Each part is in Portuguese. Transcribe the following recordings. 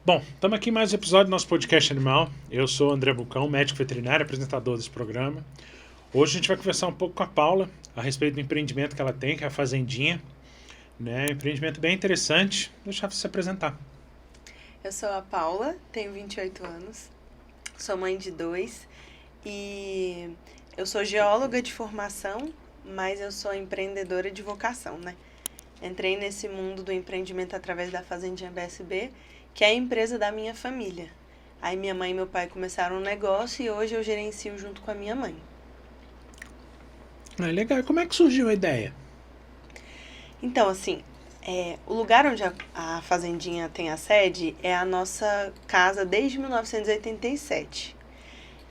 Bom, estamos aqui em mais um episódio do nosso podcast Animal. Eu sou o André Bucão, médico veterinário, apresentador desse programa. Hoje a gente vai conversar um pouco com a Paula a respeito do empreendimento que ela tem, que é a Fazendinha. Um empreendimento bem interessante. Deixa ela se apresentar. Eu sou a Paula, tenho 28 anos, sou mãe de 2 e eu sou geóloga de formação, mas eu sou empreendedora de vocação, né? Entrei nesse mundo do empreendimento através da Fazendinha BSB, que é a empresa da minha família. Aí minha mãe e meu pai começaram um negócio e hoje eu gerencio junto com a minha mãe. Legal. Como é que surgiu a ideia? Então, assim, o lugar onde a Fazendinha tem a sede é a nossa casa desde 1987.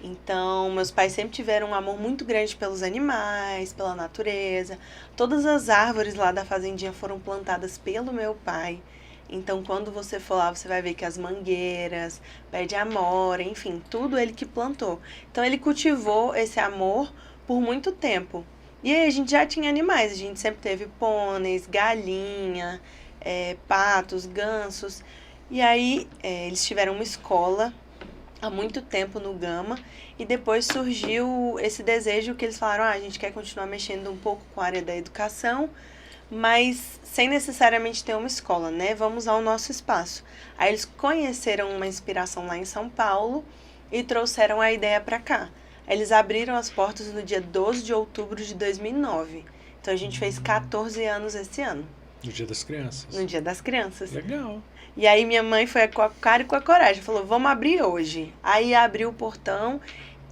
Então, meus pais sempre tiveram um amor muito grande pelos animais, pela natureza. Todas as árvores lá da Fazendinha foram plantadas pelo meu pai. Então, quando você for lá, você vai ver que as mangueiras, pé de amora, enfim, tudo ele que plantou. Então, ele cultivou esse amor por muito tempo. E aí, a gente já tinha animais, a gente sempre teve pôneis, galinha, patos, gansos. E aí, eles tiveram uma escola há muito tempo no Gama, e depois surgiu esse desejo que eles falaram, a gente quer continuar mexendo um pouco com a área da educação, mas sem necessariamente ter uma escola, né? Vamos ao nosso espaço. Aí eles conheceram uma inspiração lá em São Paulo e trouxeram a ideia para cá. Aí eles abriram as portas no dia 12 de outubro de 2009. Então a gente fez 14 anos esse ano. No Dia das Crianças. No Dia das Crianças. Legal. E aí minha mãe foi com a cara e com a coragem, falou, vamos abrir hoje. Aí abriu o portão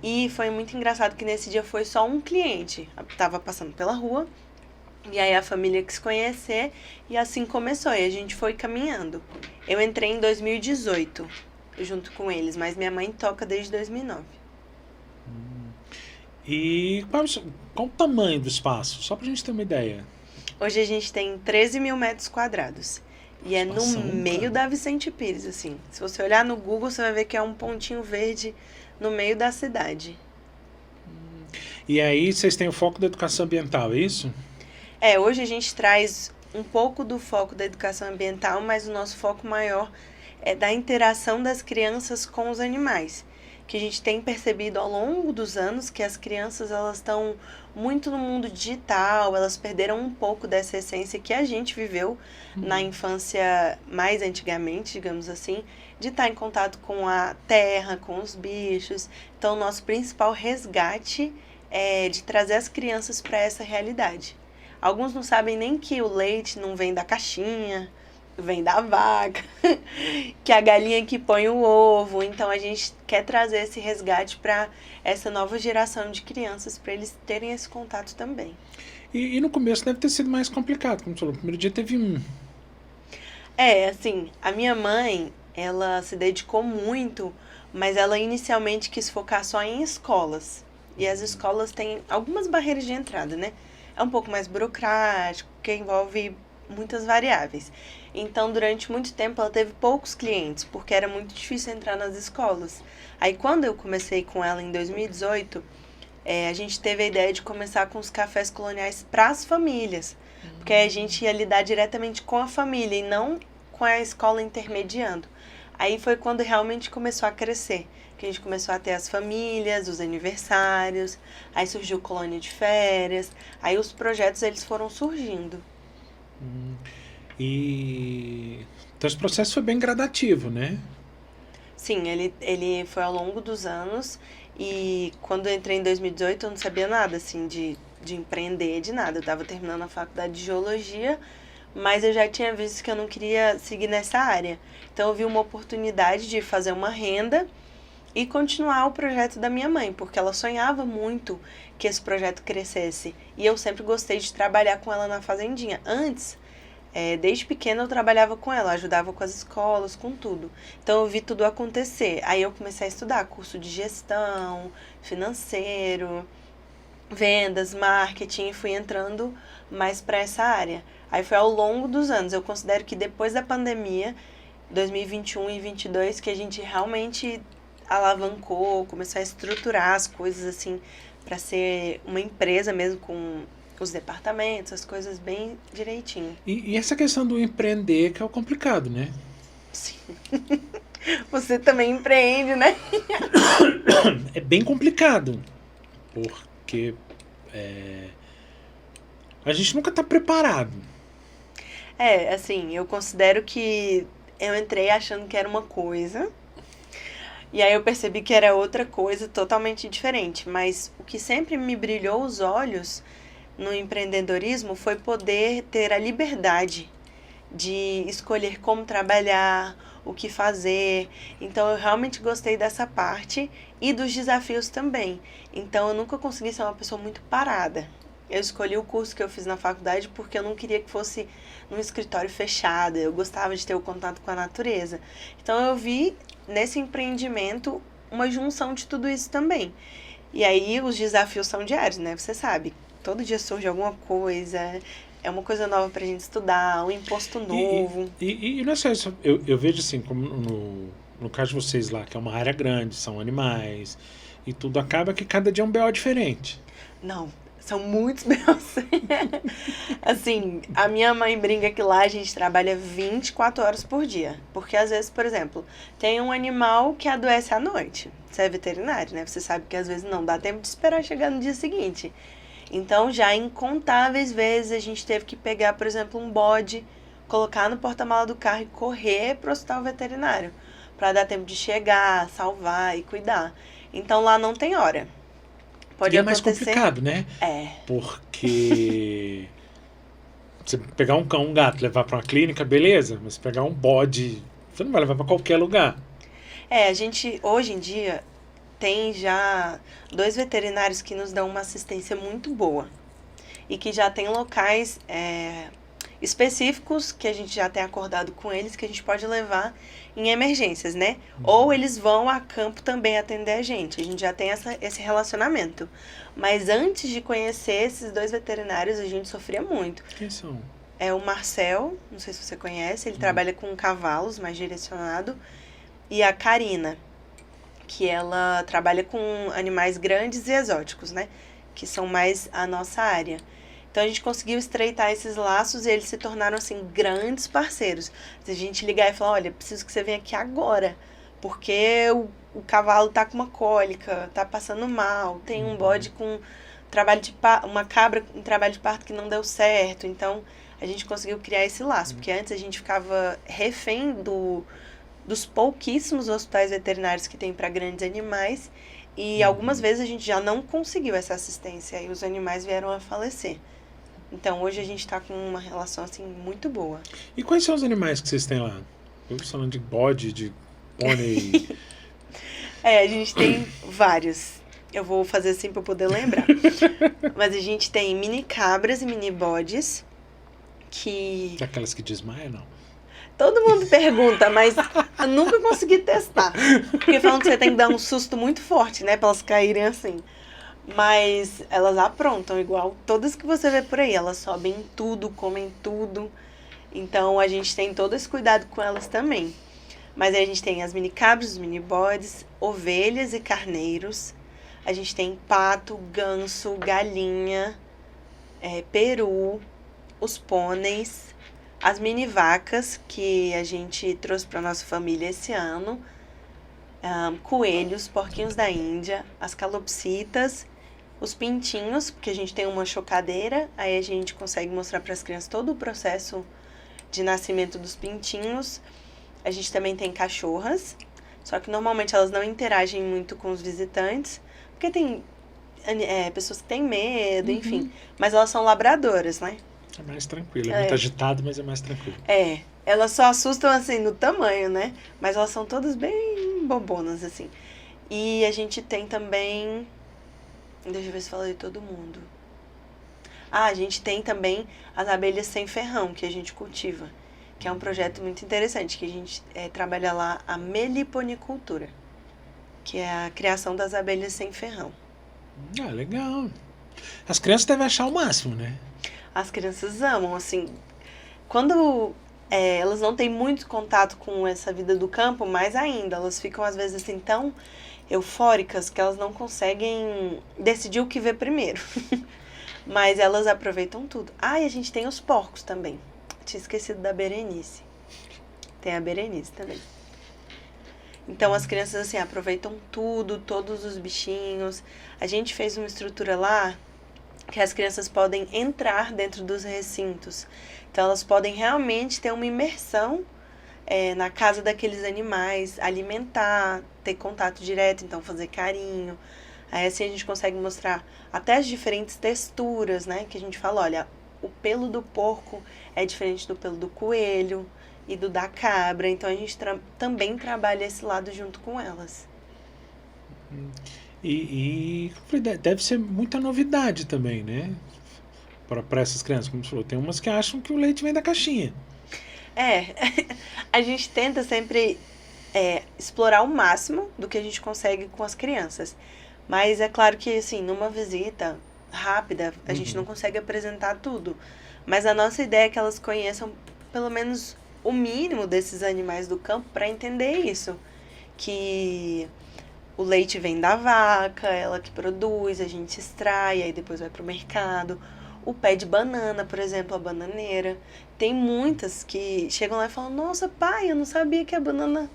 e foi muito engraçado que nesse dia foi só um cliente. Tava passando pela rua e aí a família quis conhecer e assim começou. E a gente foi caminhando. Eu entrei em 2018 junto com eles, mas minha mãe toca desde 2009. E qual o tamanho do espaço? Só pra gente ter uma ideia. Hoje a gente tem 13 mil metros quadrados. E é no meio da Vicente Pires, assim. Se você olhar no Google, você vai ver que é um pontinho verde no meio da cidade. E aí vocês têm o foco da educação ambiental, é isso? Hoje a gente traz um pouco do foco da educação ambiental, mas o nosso foco maior é da interação das crianças com os animais. Que a gente tem percebido ao longo dos anos que as crianças elas estão muito no mundo digital, elas perderam um pouco dessa essência que a gente viveu na infância mais antigamente, digamos assim, de estar em contato com a terra, com os bichos. Então, o nosso principal resgate é de trazer as crianças para essa realidade. Alguns não sabem nem que o leite não vem da caixinha, vem da vaca, que a galinha que põe o ovo. Então a gente quer trazer esse resgate para essa nova geração de crianças, para eles terem esse contato também. E no começo deve ter sido mais complicado, como você falou, no primeiro dia teve um. Assim, a minha mãe, ela se dedicou muito, mas ela inicialmente quis focar só em escolas. E as escolas têm algumas barreiras de entrada, né? É um pouco mais burocrático, que envolve muitas variáveis. Então, durante muito tempo, ela teve poucos clientes, porque era muito difícil entrar nas escolas. Aí, quando eu comecei com ela em 2018, a gente teve a ideia de começar com os cafés coloniais para as famílias, porque aí a gente ia lidar diretamente com a família e não com a escola intermediando. Aí foi quando realmente começou a crescer, que a gente começou a ter as famílias, os aniversários, aí surgiu colônia de férias, aí os projetos eles foram surgindo. Então esse processo foi bem gradativo, né? Sim, ele foi ao longo dos anos e quando eu entrei em 2018 eu não sabia nada, assim, de empreender, de nada. Eu estava terminando a faculdade de geologia, mas eu já tinha visto que eu não queria seguir nessa área. Então eu vi uma oportunidade de fazer uma renda e continuar o projeto da minha mãe, porque ela sonhava muito que esse projeto crescesse. E eu sempre gostei de trabalhar com ela na fazendinha. Antes, desde pequena eu trabalhava com ela, ajudava com as escolas, com tudo. Então eu vi tudo acontecer. Aí eu comecei a estudar curso de gestão, financeiro, vendas, marketing, e fui entrando mais para essa área. Aí foi ao longo dos anos. Eu considero que depois da pandemia, 2021 e 2022, que a gente realmente alavancou, começou a estruturar as coisas assim para ser uma empresa mesmo com os departamentos, as coisas bem direitinho. E essa questão do empreender que é o complicado, né? Sim. Você também empreende, né? É bem complicado, porque a gente nunca está preparado. Assim, eu considero que eu entrei achando que era uma coisa, e aí eu percebi que era outra coisa totalmente diferente. Mas o que sempre me brilhou os olhos no empreendedorismo foi poder ter a liberdade de escolher como trabalhar, o que fazer. Então eu realmente gostei dessa parte e dos desafios também. Então eu nunca consegui ser uma pessoa muito parada. Eu escolhi o curso que eu fiz na faculdade porque eu não queria que fosse num escritório fechado. Eu gostava de ter o contato com a natureza. Então eu vi nesse empreendimento uma junção de tudo isso também. E aí os desafios são diários, né? Você sabe, todo dia surge alguma coisa, é uma coisa nova pra gente estudar, um imposto novo. E não é só isso, eu vejo assim, como no caso de vocês lá, que é uma área grande, são animais, e tudo acaba que cada dia é um BO diferente. Não, são muitos BOs. Assim, a minha mãe brinca que lá a gente trabalha 24 horas por dia. Porque às vezes, por exemplo, tem um animal que adoece à noite. Você é veterinário, né? Você sabe que às vezes não dá tempo de esperar chegar no dia seguinte. Então, já incontáveis vezes a gente teve que pegar, por exemplo, um bode, colocar no porta-mala do carro e correr pro hospital veterinário, para dar tempo de chegar, salvar e cuidar. Então, lá não tem hora. Pode E é acontecer. mais complicado, né? Porque você pegar um cão, um gato, levar para uma clínica, beleza, mas pegar um bode, você não vai levar para qualquer lugar. A gente, hoje em dia, tem já 2 veterinários que nos dão uma assistência muito boa. E que já tem locais específicos que a gente já tem acordado com eles, que a gente pode levar em emergências, né? Ou eles vão a campo também atender a gente. A gente já tem esse relacionamento. Mas antes de conhecer esses 2 veterinários, a gente sofria muito. Quem são? É o Marcel, não sei se você conhece, ele trabalha com cavalos, mais direcionado. E a Karina, que ela trabalha com animais grandes e exóticos, né? Que são mais a nossa área. Então a gente conseguiu estreitar esses laços e eles se tornaram, assim, grandes parceiros. Se a gente ligar e falar, olha, preciso que você venha aqui agora, porque o cavalo tá com uma cólica, tá passando mal, tem um bode com uma cabra com trabalho de parto que não deu certo. Então a gente conseguiu criar esse laço, porque antes a gente ficava refém dos pouquíssimos hospitais veterinários que tem para grandes animais, e algumas vezes a gente já não conseguiu essa assistência e os animais vieram a falecer. Então hoje a gente está com uma relação assim muito boa. E quais são os animais que vocês têm lá? Eu estou falando de bode, de pônei. A gente tem vários. Eu vou fazer assim para poder lembrar. Mas a gente tem mini cabras e mini bodes que... Aquelas que desmaiam, não? Todo mundo pergunta, mas eu nunca consegui testar. Porque falam que você tem que dar um susto muito forte, né? Pra elas caírem assim. Mas elas aprontam igual todas que você vê por aí. Elas sobem em tudo, comem tudo. Então a gente tem todo esse cuidado com elas também. Mas aí a gente tem as mini cabras, os mini bodes, ovelhas e carneiros. A gente tem pato, ganso, galinha, peru, os pôneis, as mini vacas que a gente trouxe para nossa família esse ano, coelhos, porquinhos da Índia, as calopsitas, os pintinhos, porque a gente tem uma chocadeira, aí a gente consegue mostrar para as crianças todo o processo de nascimento dos pintinhos. A gente também tem cachorras, só que normalmente elas não interagem muito com os visitantes, porque tem pessoas que têm medo, enfim, mas elas são labradoras, né? É mais tranquilo, é muito agitado, mas é mais tranquilo. Elas só assustam assim no tamanho, né? Mas elas são todas bem bobonas, assim. E a gente tem também... Deixa eu ver se falei de todo mundo. A gente tem também as abelhas sem ferrão, que a gente cultiva. Que é um projeto muito interessante, que a gente trabalha lá a meliponicultura. Que é a criação das abelhas sem ferrão. Ah, legal. As crianças devem achar o máximo, né? As crianças amam, assim... Quando... elas não têm muito contato com essa vida do campo, mais ainda. Elas ficam, às vezes, assim, tão eufóricas que elas não conseguem decidir o que ver primeiro. Mas elas aproveitam tudo. E a gente tem os porcos também. Tinha esquecido da Berenice. Tem a Berenice também. Então as crianças assim aproveitam tudo, todos os bichinhos. A gente fez uma estrutura lá que as crianças podem entrar dentro dos recintos. Então elas podem realmente ter uma imersão na casa daqueles animais, alimentar, ter contato direto, então fazer carinho. Aí assim a gente consegue mostrar até as diferentes texturas, né? Que a gente fala, olha, o pelo do porco é diferente do pelo do coelho e do da cabra. Então a gente também trabalha esse lado junto com elas. E deve ser muita novidade também, né? Para essas crianças, como você falou. Tem umas que acham que o leite vem da caixinha. A gente tenta sempre explorar o máximo do que a gente consegue com as crianças. Mas é claro que, assim, numa visita rápida, a gente não consegue apresentar tudo. Mas a nossa ideia é que elas conheçam pelo menos o mínimo desses animais do campo para entender isso. Que o leite vem da vaca, ela que produz, a gente extrai, aí depois vai pro mercado. O pé de banana, por exemplo, a bananeira. Tem muitas que chegam lá e falam, nossa, pai, eu não sabia que a banana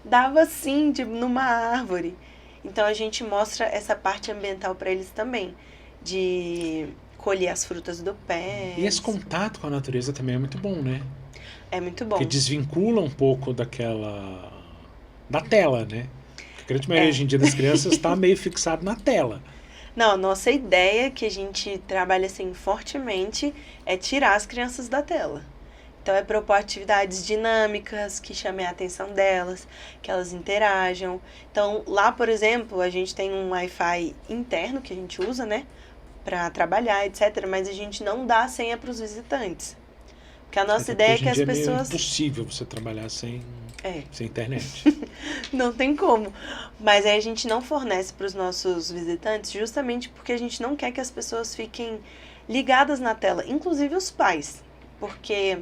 dava assim, numa árvore. Então a gente mostra essa parte ambiental para eles também, de colher as frutas do pé. E esse contato com a natureza também é muito bom, né? É muito bom. Porque desvincula um pouco da tela, né? Porque a grande maioria hoje em dia das crianças está meio fixado na tela. Não, a nossa ideia, que a gente trabalha assim fortemente, é tirar as crianças da tela. Então é propor atividades dinâmicas que chamem a atenção delas, que elas interajam. Então lá, por exemplo, a gente tem um Wi-Fi interno que a gente usa, né, para trabalhar, etc. Mas a gente não dá a senha para os visitantes. Porque a nossa ideia é que as pessoas... É impossível você trabalhar sem internet. Não tem como. Mas aí a gente não fornece para os nossos visitantes justamente porque a gente não quer que as pessoas fiquem ligadas na tela, inclusive os pais. Porque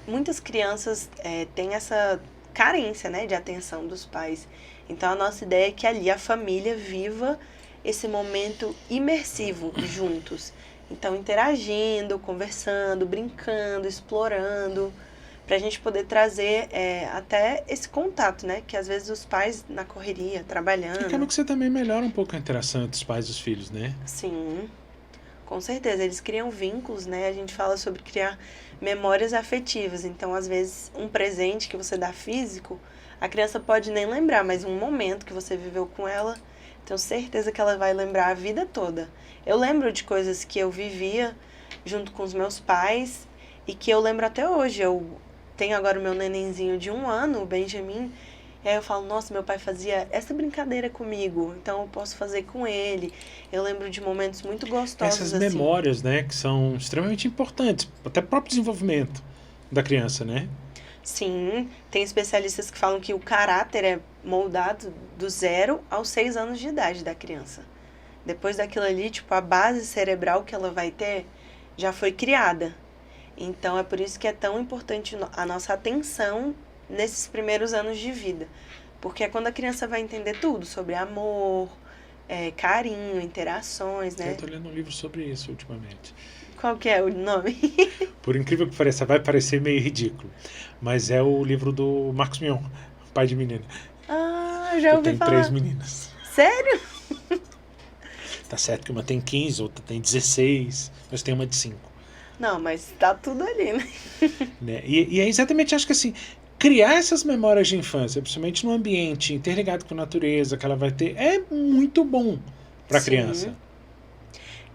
muitas crianças têm essa carência, né, de atenção dos pais. Então a nossa ideia é que ali a família viva esse momento imersivo juntos. Então interagindo, conversando, brincando, explorando, para a gente poder trazer até esse contato, né? Que às vezes os pais na correria, trabalhando... Acaba que você também melhora um pouco a interação entre os pais e os filhos, né? Sim, com certeza. Eles criam vínculos, né? A gente fala sobre criar memórias afetivas. Então, às vezes, um presente que você dá físico, a criança pode nem lembrar, mas um momento que você viveu com ela, tenho certeza que ela vai lembrar a vida toda. Eu lembro de coisas que eu vivia junto com os meus pais e que eu lembro até hoje. Eu tenho agora o meu nenenzinho de 1 ano, o Benjamin, e aí eu falo, nossa, meu pai fazia essa brincadeira comigo, então eu posso fazer com ele. Eu lembro de momentos muito gostosos. Essas assim. memórias, né, que são extremamente importantes, até para o próprio desenvolvimento da criança, né? Sim, tem especialistas que falam que o caráter é moldado do 0 aos 6 anos de idade da criança. Depois daquilo ali, tipo, a base cerebral que ela vai ter já foi criada. Então, é por isso que é tão importante a nossa atenção nesses primeiros anos de vida. Porque é quando a criança vai entender tudo sobre amor, carinho, interações, né? Eu tô lendo um livro sobre isso ultimamente. Qual que é o nome? Por incrível que pareça, vai parecer meio ridículo. Mas é o livro do Marcos Mion, pai de menina. Ah, já ouvi falar. Tem 3 meninas. Sério? Tá certo que uma tem 15, outra tem 16, mas tem uma de 5. Não, mas tá tudo ali, né? E é exatamente, acho que assim, criar essas memórias de infância, principalmente no ambiente interligado com a natureza que ela vai ter, é muito bom para a criança.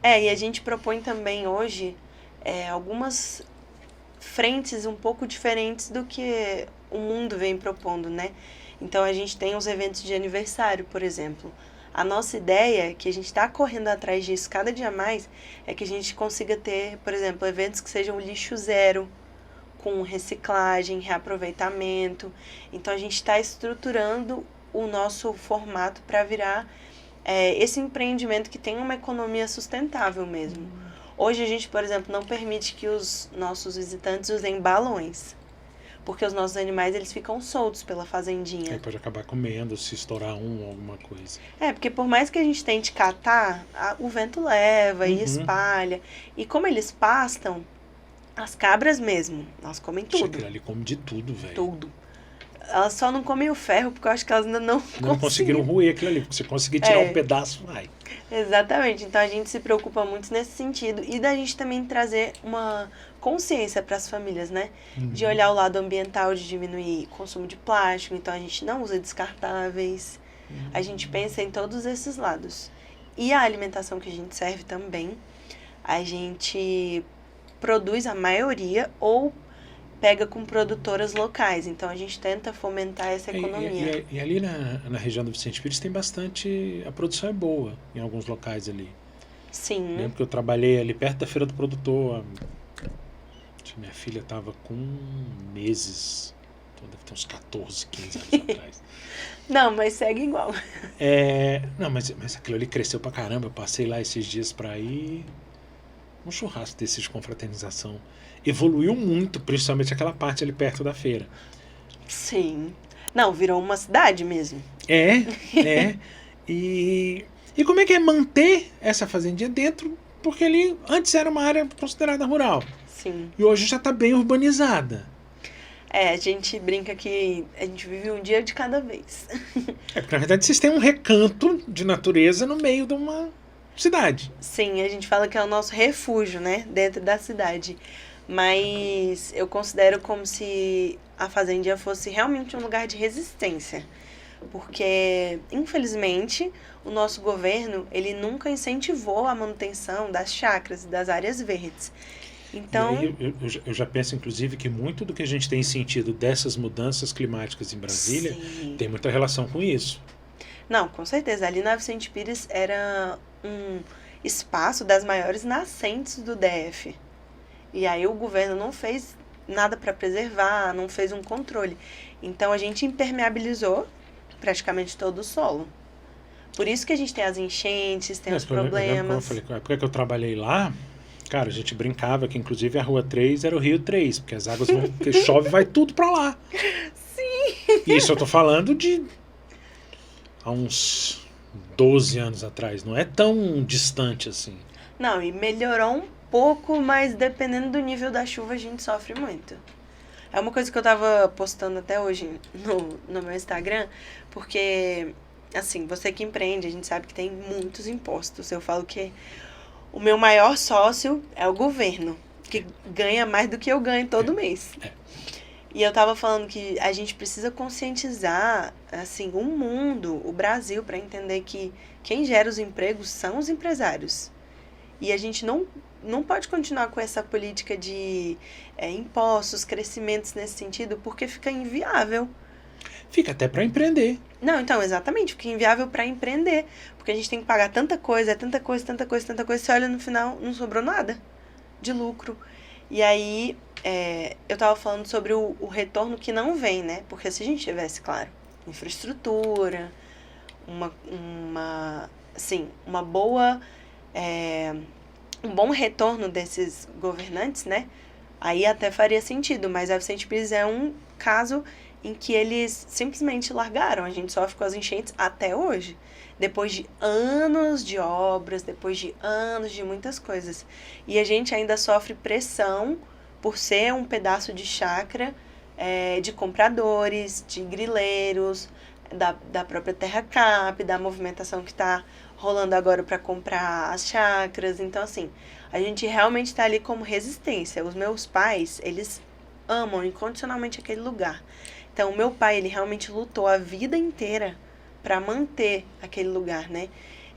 E a gente propõe também hoje algumas frentes um pouco diferentes do que o mundo vem propondo, né? Então a gente tem os eventos de aniversário, por exemplo. A nossa ideia, que a gente está correndo atrás disso cada dia mais, é que a gente consiga ter, por exemplo, eventos que sejam lixo zero, com reciclagem, reaproveitamento. Então a gente está estruturando o nosso formato para virar esse empreendimento que tem uma economia sustentável mesmo. Hoje a gente, por exemplo, não permite que os nossos visitantes usem balões. Porque os nossos animais, eles ficam soltos pela fazendinha. Aí pode acabar comendo, se estourar alguma coisa. Porque por mais que a gente tente catar, o vento leva e espalha. E como eles pastam, as cabras mesmo, elas comem tudo. Aquilo ali come de tudo, velho. Tudo. Elas só não comem o ferro porque eu acho que elas ainda não Não conseguiram roer aquilo ali, porque se conseguir tirar um pedaço, vai. Exatamente. Então a gente se preocupa muito nesse sentido e da gente também trazer uma consciência para as famílias, né? De olhar o lado ambiental, de diminuir o consumo de plástico, então a gente não usa descartáveis. A gente pensa em todos esses lados. E a alimentação que a gente serve também, a gente produz a maioria ou pega com produtoras locais. Então a gente tenta fomentar essa economia. E ali na região do Vicente Pires tem bastante... A produção é boa em alguns locais ali. Sim. Lembro que eu trabalhei ali perto da feira do produtor. Minha filha estava com meses. Então deve ter uns 14, 15 anos atrás. Não, mas segue igual. Não, mas aquilo ali cresceu pra caramba. Eu passei lá esses dias pra ir... Um churrasco desses de confraternização. Evoluiu muito, principalmente aquela parte ali perto da feira. Sim. Não, virou uma cidade mesmo. E como é que é manter essa fazendinha dentro? Porque ali antes era uma área considerada rural. Sim. E hoje já está bem urbanizada. A gente brinca que a gente vive um dia de cada vez. Porque na verdade vocês têm um recanto de natureza no meio de uma cidade. Sim, a gente fala que é o nosso refúgio, né? Dentro da cidade. Mas eu considero como se a fazendinha fosse realmente um lugar de resistência. Porque, infelizmente, o nosso governo, ele nunca incentivou a manutenção das chácaras e das áreas verdes. Então, e aí eu já penso, inclusive, que muito do que a gente tem sentido dessas mudanças climáticas em Brasília tem muita relação com isso. Não, com certeza. Ali na Vicente Pires era um espaço das maiores nascentes do DF. E aí o governo não fez nada para preservar, não fez um controle. Então a gente impermeabilizou praticamente todo o solo. Por isso que a gente tem as enchentes, tem os problemas. Eu falei, a época que eu trabalhei lá, cara, a gente brincava que inclusive a Rua 3 era o Rio 3, porque as águas vão, porque chove, vai tudo para lá. Sim! Isso eu tô falando de há uns 12 anos atrás, não é tão distante assim. Não, e melhorou um pouco, mas dependendo do nível da chuva a gente sofre muito. É uma coisa que eu tava postando até hoje no meu Instagram, porque, assim, você que empreende, a gente sabe que tem muitos impostos. Eu falo que o meu maior sócio é o governo, que ganha mais do que eu ganho todo mês. E eu tava falando que a gente precisa conscientizar, assim, o mundo, o Brasil, para entender que quem gera os empregos são os empresários. E a gente não pode continuar com essa política de impostos, crescimentos nesse sentido, porque fica inviável. Fica até para empreender. Não, então, exatamente, fica inviável para empreender, porque a gente tem que pagar tanta coisa, você olha no final, não sobrou nada de lucro. E aí, eu tava falando sobre o retorno que não vem, né? Porque se a gente tivesse, claro, infraestrutura, uma boa... um bom retorno desses governantes, né? Aí até faria sentido, mas a Vicente Pires é um caso em que eles simplesmente largaram. A gente sofre com as enchentes até hoje. Depois de anos de obras, depois de anos de muitas coisas. E a gente ainda sofre pressão por ser um pedaço de chácara, de compradores, de grileiros, da própria Terra Cap, da movimentação que está rolando agora para comprar as chácaras. Então, assim, a gente realmente está ali como resistência. Os meus pais, eles amam incondicionalmente aquele lugar. Então, o meu pai, ele realmente lutou a vida inteira para manter aquele lugar, né?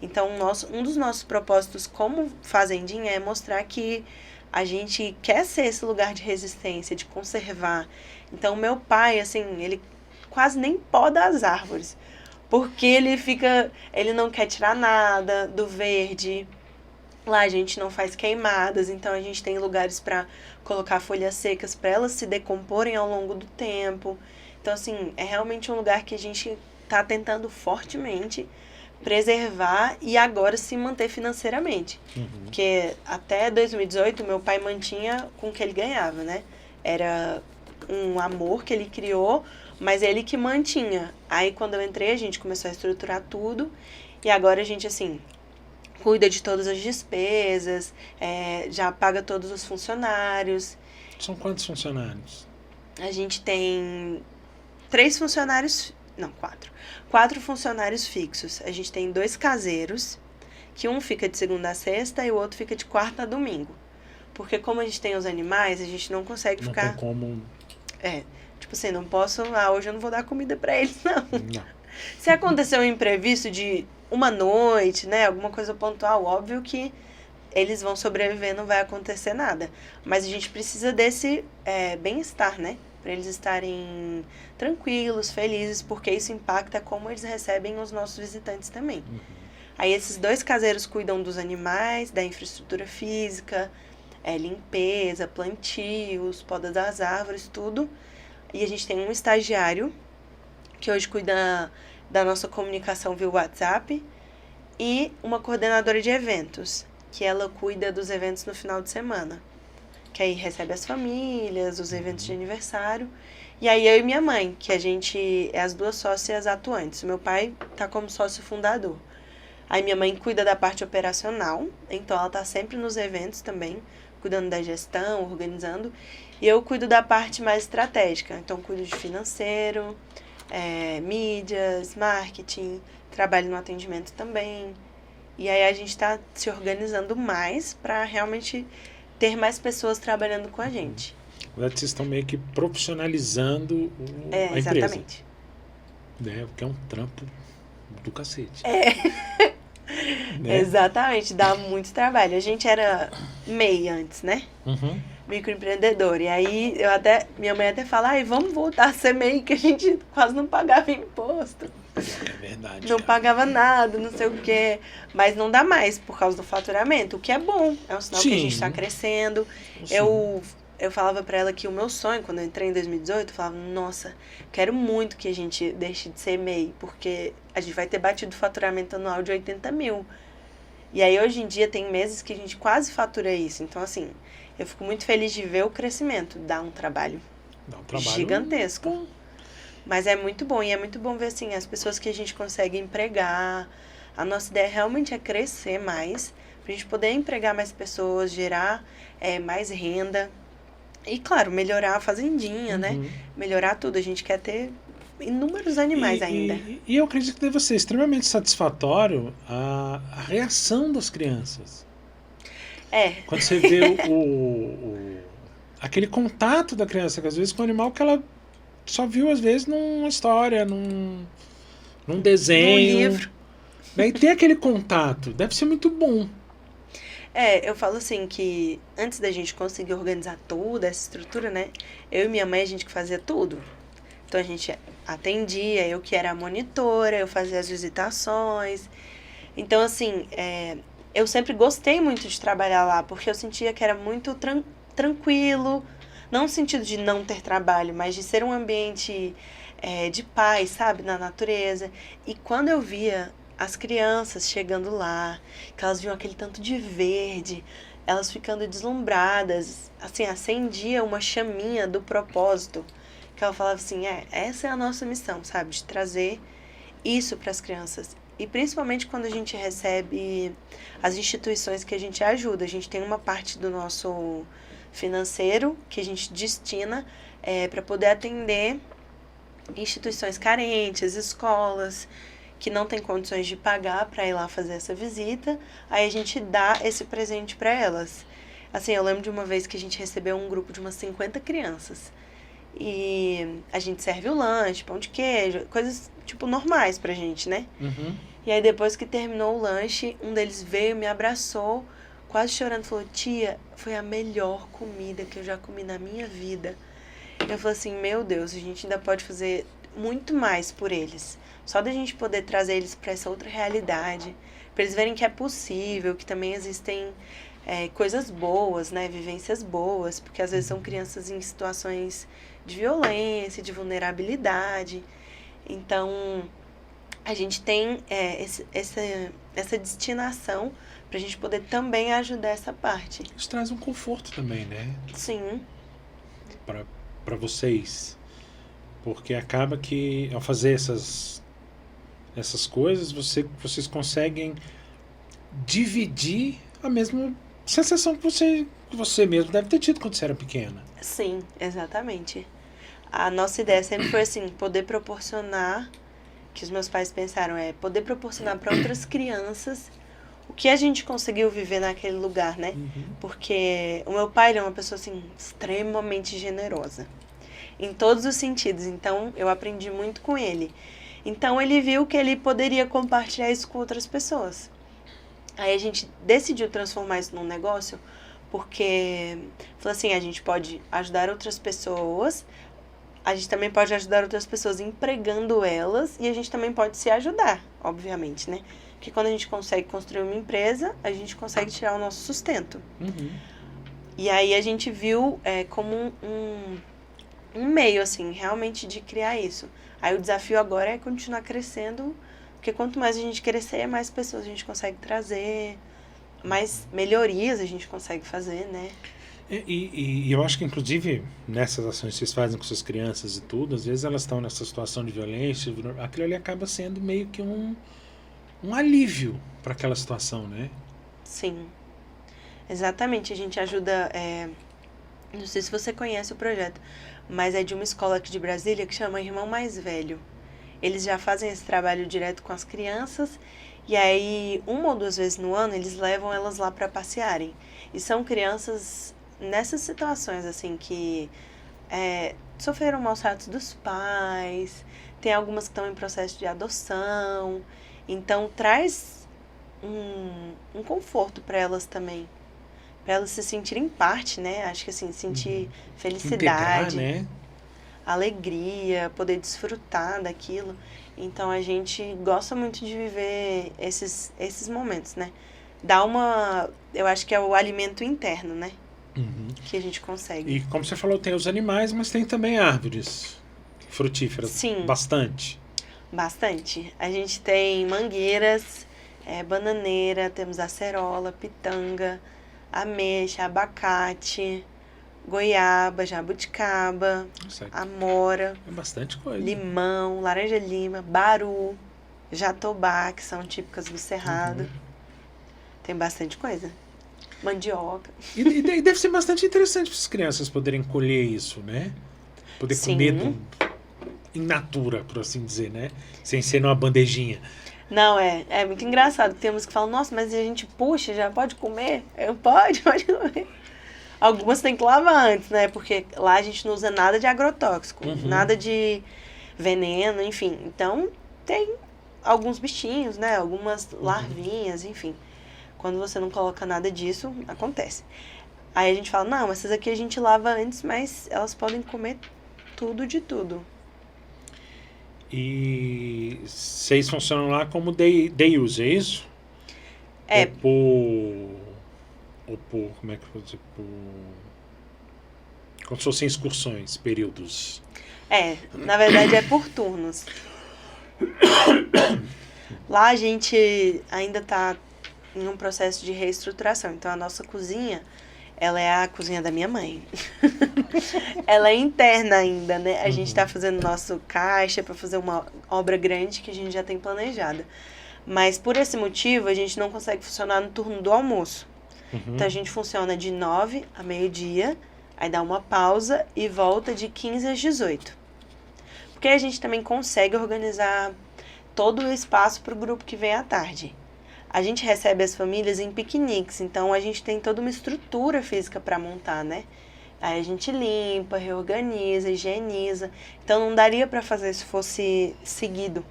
Então, um dos nossos propósitos como fazendinha é mostrar que a gente quer ser esse lugar de resistência, de conservar. Então, meu pai, assim, ele quase nem poda as árvores, porque ele não quer tirar nada do verde. Lá a gente não faz queimadas, então a gente tem lugares para colocar folhas secas para elas se decomporem ao longo do tempo. Então, assim, é realmente um lugar que a gente está tentando fortemente preservar e agora se manter financeiramente. Porque até 2018 meu pai mantinha com o que ele ganhava, né? Era um amor que ele criou, mas ele que mantinha. Aí quando eu entrei a gente começou a estruturar tudo e agora a gente, assim, cuida de todas as despesas, já paga todos os funcionários. São quantos funcionários? A gente tem 3 funcionários... Não, 4. 4 funcionários fixos. A gente tem 2 caseiros, que um fica de segunda a sexta e o outro fica de quarta a domingo. Porque como a gente tem os animais, a gente não consegue Não ficar... tem como... Tipo assim, não posso... hoje eu não vou dar comida pra eles, não. Não. Se acontecer um imprevisto de uma noite, né? Alguma coisa pontual, óbvio que eles vão sobreviver, não vai acontecer nada. Mas a gente precisa desse bem-estar, né? Para eles estarem tranquilos, felizes, porque isso impacta como eles recebem os nossos visitantes também. Uhum. Aí esses 2 caseiros cuidam dos animais, da infraestrutura física, limpeza, plantios, poda das árvores, tudo. E a gente tem um estagiário que hoje cuida da nossa comunicação via WhatsApp e uma coordenadora de eventos, que ela cuida dos eventos no final de semana. Que aí recebe as famílias, os eventos de aniversário. E aí eu e minha mãe, que a gente é as 2 sócias atuantes. O meu pai tá como sócio fundador. Aí minha mãe cuida da parte operacional, então ela tá sempre nos eventos também, cuidando da gestão, organizando. E eu cuido da parte mais estratégica, então cuido de financeiro, mídias, marketing, trabalho no atendimento também. E aí a gente tá se organizando mais para realmente ter mais pessoas trabalhando com a gente. Vocês estão meio que profissionalizando a empresa. Exatamente. Né? Porque é um trampo do cacete. Né? Exatamente, dá muito trabalho. A gente era MEI antes, né? Uhum. Microempreendedor. E aí minha mãe até fala, vamos voltar a ser MEI, que a gente quase não pagava imposto. É verdade. Não pagava nada, não sei o quê. Mas não dá mais por causa do faturamento, o que é bom. É um sinal que a gente está crescendo. Sim. Eu falava pra ela que o meu sonho, quando eu entrei em 2018, eu falava, nossa, quero muito que a gente deixe de ser MEI, porque a gente vai ter batido o faturamento anual de 80 mil. E aí, hoje em dia, tem meses que a gente quase fatura isso. Então, assim, eu fico muito feliz de ver o crescimento. Dá um trabalho gigantesco. Mas é muito bom. E é muito bom ver, assim, as pessoas que a gente consegue empregar. A nossa ideia realmente é crescer mais, pra gente poder empregar mais pessoas, gerar mais renda. E, claro, melhorar a fazendinha, né? Melhorar tudo. A gente quer ter inúmeros animais ainda. E eu acredito que deve ser extremamente satisfatório a reação das crianças. Quando você vê aquele contato da criança, que às vezes com o animal que ela só viu, às vezes, numa história, num desenho. Num livro. Né? E ter aquele contato deve ser muito bom. Eu falo assim que antes da gente conseguir organizar toda essa estrutura, né? Eu e minha mãe, a gente que fazia tudo. Então a gente atendia, eu que era a monitora, eu fazia as visitações. Então, assim, eu sempre gostei muito de trabalhar lá, porque eu sentia que era muito tranquilo. Não no sentido de não ter trabalho, mas de ser um ambiente de paz, sabe? Na natureza. E quando eu via as crianças chegando lá, que elas viam aquele tanto de verde, elas ficando deslumbradas, assim, acendia uma chaminha do propósito, que ela falava assim, essa é a nossa missão, sabe, de trazer isso para as crianças. E principalmente quando a gente recebe as instituições que a gente ajuda, a gente tem uma parte do nosso financeiro que a gente destina para poder atender instituições carentes, escolas, que não tem condições de pagar para ir lá fazer essa visita, aí a gente dá esse presente para elas. Assim, eu lembro de uma vez que a gente recebeu um grupo de umas 50 crianças. E a gente serve o lanche, pão de queijo, coisas, tipo, normais pra gente, né? Uhum. E aí, depois que terminou o lanche, um deles veio, me abraçou, quase chorando, falou, tia, foi a melhor comida que eu já comi na minha vida. Eu falei assim, meu Deus, a gente ainda pode fazer muito mais por eles. Só da gente poder trazer eles para essa outra realidade, para eles verem que é possível, que também existem coisas boas, né? Vivências boas, porque às vezes são crianças em situações de violência, de vulnerabilidade. Então, a gente tem essa destinação para a gente poder também ajudar essa parte. Isso traz um conforto também, né? Sim. Para vocês. Porque acaba que, ao fazer essas coisas, vocês conseguem dividir a mesma sensação que você mesmo deve ter tido quando você era pequena. Sim, exatamente. A nossa ideia sempre foi assim, poder proporcionar, que os meus pais pensaram, poder proporcionar para outras crianças o que a gente conseguiu viver naquele lugar, né? Porque o meu pai, ele é uma pessoa, assim, extremamente generosa. Em todos os sentidos. Então, eu aprendi muito com ele. Então, ele viu que ele poderia compartilhar isso com outras pessoas. Aí, a gente decidiu transformar isso num negócio, porque, falou assim, a gente pode ajudar outras pessoas, a gente também pode ajudar outras pessoas empregando elas, e a gente também pode se ajudar, obviamente, né? Porque quando a gente consegue construir uma empresa, a gente consegue tirar o nosso sustento. E aí a gente viu como um meio, assim, realmente de criar isso. Aí o desafio agora é continuar crescendo, porque quanto mais a gente crescer, mais pessoas a gente consegue trazer, mais melhorias a gente consegue fazer, né? E eu acho que, inclusive, nessas ações que vocês fazem com suas crianças e tudo, às vezes elas estão nessa situação de violência, aquilo ali acaba sendo meio que um alívio para aquela situação, né? Sim, exatamente. A gente ajuda, não sei se você conhece o projeto, mas é de uma escola aqui de Brasília que chama Irmão Mais Velho. Eles já fazem esse trabalho direto com as crianças e aí, 1 ou 2 vezes no ano, eles levam elas lá para passearem. E são crianças nessas situações, assim, que sofreram maus tratos dos pais, tem algumas que estão em processo de adoção. Então, traz um conforto para elas também. Para elas se sentirem parte, né? Acho que assim, sentir felicidade, integrar, né? alegria, poder desfrutar daquilo. Então, a gente gosta muito de viver esses momentos, né? Eu acho que é o alimento interno, né? Que a gente consegue. E como você falou, tem os animais, mas tem também árvores frutíferas. Sim. Bastante. Bastante. A gente tem mangueiras, bananeira, temos acerola, pitanga, ameixa, abacate, goiaba, jabuticaba, amora, é bastante coisa. limão, laranja-lima, baru, jatobá, que são típicas do Cerrado. Tem bastante coisa. Mandioca. E deve ser bastante interessante para as crianças poderem colher isso, né? Poder comer in natura, por assim dizer, né? Sem ser numa bandejinha. Não, é muito engraçado. Temos que falar, nossa, mas a gente puxa, já pode comer? Pode comer. Algumas tem que lavar antes, né? Porque lá a gente não usa nada de agrotóxico, nada de veneno, enfim. Então, tem alguns bichinhos, né? Algumas larvinhas, enfim. Quando você não coloca nada disso, acontece. Aí a gente fala, não, essas aqui a gente lava antes, mas elas podem comer tudo de tudo. E vocês funcionam lá como day use, é isso? Ou por como é que eu vou dizer? Como se fossem excursões, períodos. Na verdade é por turnos. Lá a gente ainda está em um processo de reestruturação. Então a nossa cozinha, ela é a cozinha da minha mãe. Ela é interna ainda, né? A gente está fazendo nosso caixa para fazer uma obra grande que a gente já tem planejada. Mas por esse motivo a gente não consegue funcionar no turno do almoço. Então a gente funciona de 9 a meio-dia, aí dá uma pausa e volta de 15 às 18. Porque a gente também consegue organizar todo o espaço para o grupo que vem à tarde. A gente recebe as famílias em piqueniques, então a gente tem toda uma estrutura física para montar, né? Aí a gente limpa, reorganiza, higieniza. Então não daria para fazer se fosse seguido,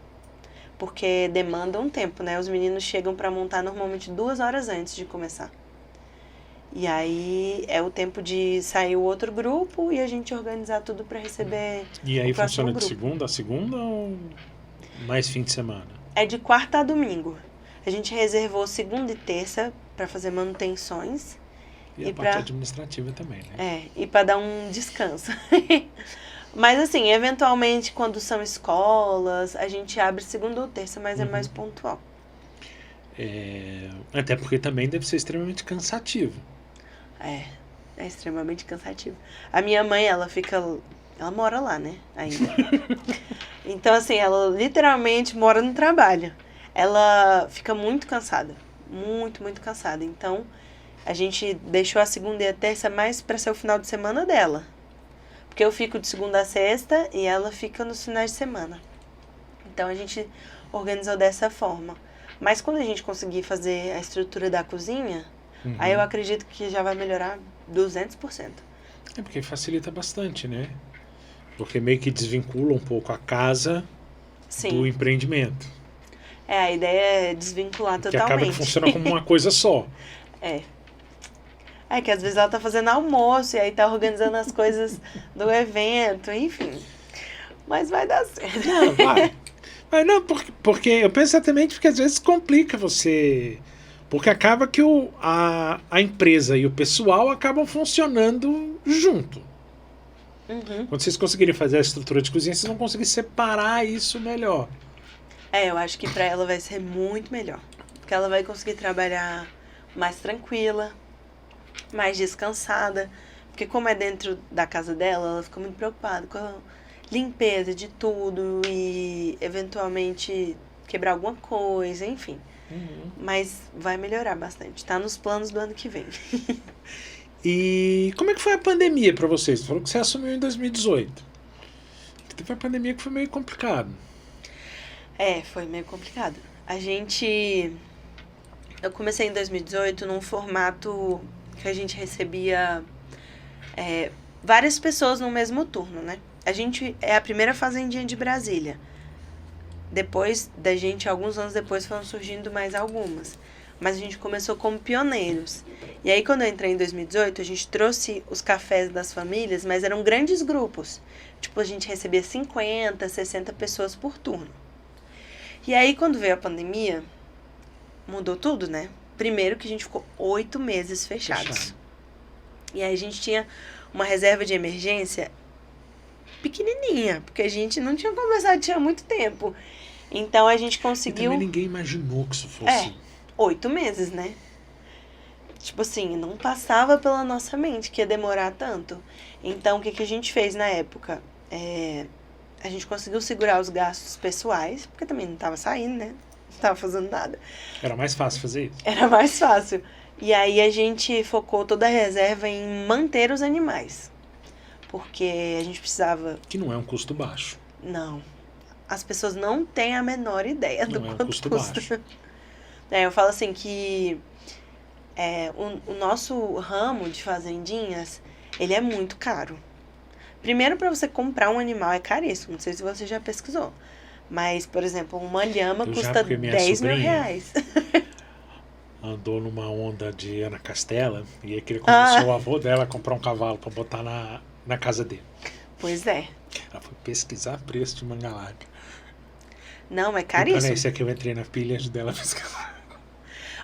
porque demanda um tempo, né? Os meninos chegam para montar normalmente 2 horas antes de começar. E aí é o tempo de sair o outro grupo e a gente organizar tudo para receber. E aí o próximo funciona grupo. de segunda a segunda ou mais fim de semana? É de quarta a domingo. A gente reservou segunda e terça para fazer manutenções. E a parte administrativa também, né? E para dar um descanso. Mas assim, eventualmente quando são escolas, a gente abre segunda ou terça, mas é mais pontual. Até porque também deve ser extremamente cansativo. É extremamente cansativo. A minha mãe, ela mora lá, né, ainda. Então, assim, ela literalmente mora no trabalho. Ela fica muito cansada. Muito, muito cansada. Então, a gente deixou a segunda e a terça mais para ser o final de semana dela. Porque eu fico de segunda a sexta e ela fica nos finais de semana. Então a gente organizou dessa forma. Mas quando a gente conseguir fazer a estrutura da cozinha, aí eu acredito que já vai melhorar 200%. É porque facilita bastante, né? Porque meio que desvincula um pouco a casa do empreendimento. A ideia é desvincular que totalmente. acaba que funciona como uma coisa só. É que às vezes ela tá fazendo almoço e aí tá organizando as coisas do evento, enfim. Mas vai dar certo. Não, vai. Mas não, porque eu penso exatamente porque às vezes complica você. Porque acaba que a empresa e o pessoal acabam funcionando junto. Quando vocês conseguirem fazer a estrutura de cozinha, vocês vão conseguir separar isso melhor. Eu acho que pra ela vai ser muito melhor. Porque ela vai conseguir trabalhar mais tranquila, mais descansada. Porque como é dentro da casa dela, ela fica muito preocupada com a limpeza de tudo e eventualmente quebrar alguma coisa, enfim. Mas vai melhorar bastante. Tá nos planos do ano que vem. E como é que foi a pandemia para vocês? Você falou que você assumiu em 2018. Teve uma pandemia que foi meio complicado. Foi meio complicado. Eu comecei em 2018 num formato que a gente recebia várias pessoas no mesmo turno, né? A gente é a primeira fazendinha de Brasília. Depois da gente, alguns anos depois, foram surgindo mais algumas. Mas a gente começou como pioneiros. E aí, quando eu entrei em 2018, a gente trouxe os cafés das famílias, mas eram grandes grupos. Tipo, a gente recebia 50, 60 pessoas por turno. E aí, quando veio a pandemia, mudou tudo, né? Primeiro que a gente ficou 8 meses fechados. E aí a gente tinha uma reserva de emergência pequenininha, porque a gente não tinha conversado, tinha muito tempo. Então a gente conseguiu... E também ninguém imaginou que isso fosse... 8 meses, né? Tipo assim, não passava pela nossa mente que ia demorar tanto. Então, o que a gente fez na época? A gente conseguiu segurar os gastos pessoais, porque também não tava saindo, né? Não tava fazendo nada. Era mais fácil fazer isso? Era mais fácil. E aí a gente focou toda a reserva em manter os animais. Porque a gente precisava... Que não é um custo baixo. Não. As pessoas não têm a menor ideia do quanto custo custa. Baixo. Eu falo assim que o nosso ramo de fazendinhas, ele é muito caro. Primeiro, para você comprar um animal é caríssimo. Não sei se você já pesquisou. Mas, por exemplo, uma lhama custa 10 mil reais. Andou numa onda de Ana Castela e aí ele convenceu o avô dela a comprar um cavalo para botar na casa dele. Pois é. Ela foi pesquisar preço de mangalacra. Não, é caríssimo. Esse aqui eu entrei na pilha dela pesquisar.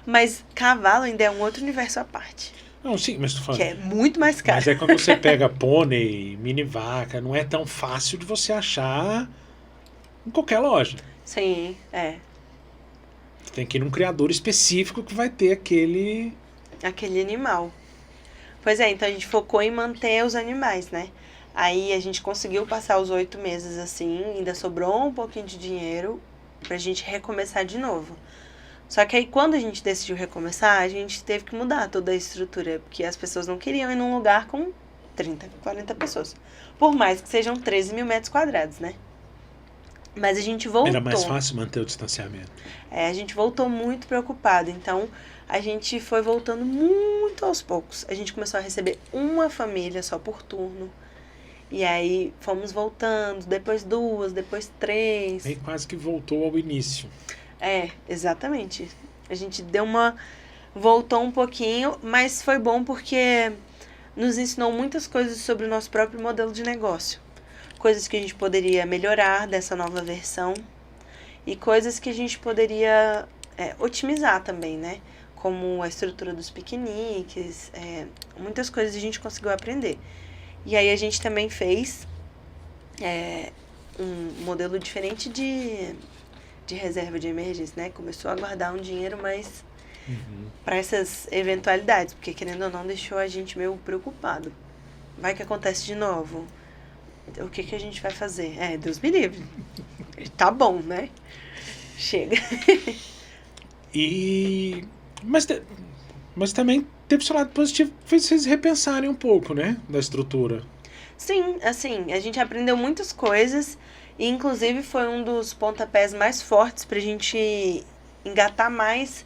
Mas cavalo ainda é um outro universo à parte. Não, sim, mas tô falando. Que é muito mais caro. Mas é quando você pega pônei, mini vaca, não é tão fácil de você achar em qualquer loja. Sim, é. Você tem que ir num criador específico que vai ter aquele animal. Pois é, então a gente focou em manter os animais, né? Aí a gente conseguiu passar os 8 meses assim, ainda sobrou um pouquinho de dinheiro pra gente recomeçar de novo. Só que aí quando a gente decidiu recomeçar, a gente teve que mudar toda a estrutura, porque as pessoas não queriam ir num lugar com 30, 40 pessoas. Por mais que sejam 13 mil metros quadrados, né? Mas a gente voltou. Era mais fácil manter o distanciamento. A gente voltou muito preocupado, então a gente foi voltando muito aos poucos. A gente começou a receber uma família só por turno. E aí fomos voltando, depois 2, depois 3. Aí quase que voltou ao início. Exatamente. A gente voltou um pouquinho, mas foi bom porque nos ensinou muitas coisas sobre o nosso próprio modelo de negócio. Coisas que a gente poderia melhorar dessa nova versão e coisas que a gente poderia otimizar também, né? Como a estrutura dos piqueniques, muitas coisas a gente conseguiu aprender. E aí a gente também fez um modelo diferente de reserva de emergência, né? Começou a guardar um dinheiro mais para essas eventualidades, porque querendo ou não deixou a gente meio preocupado. Vai que acontece de novo. O que a gente vai fazer? Deus me livre. Tá bom, né? Chega. Mas também teve seu lado positivo, fez vocês repensarem um pouco, né? Da estrutura. Sim, assim, a gente aprendeu muitas coisas e inclusive foi um dos pontapés mais fortes pra gente engatar mais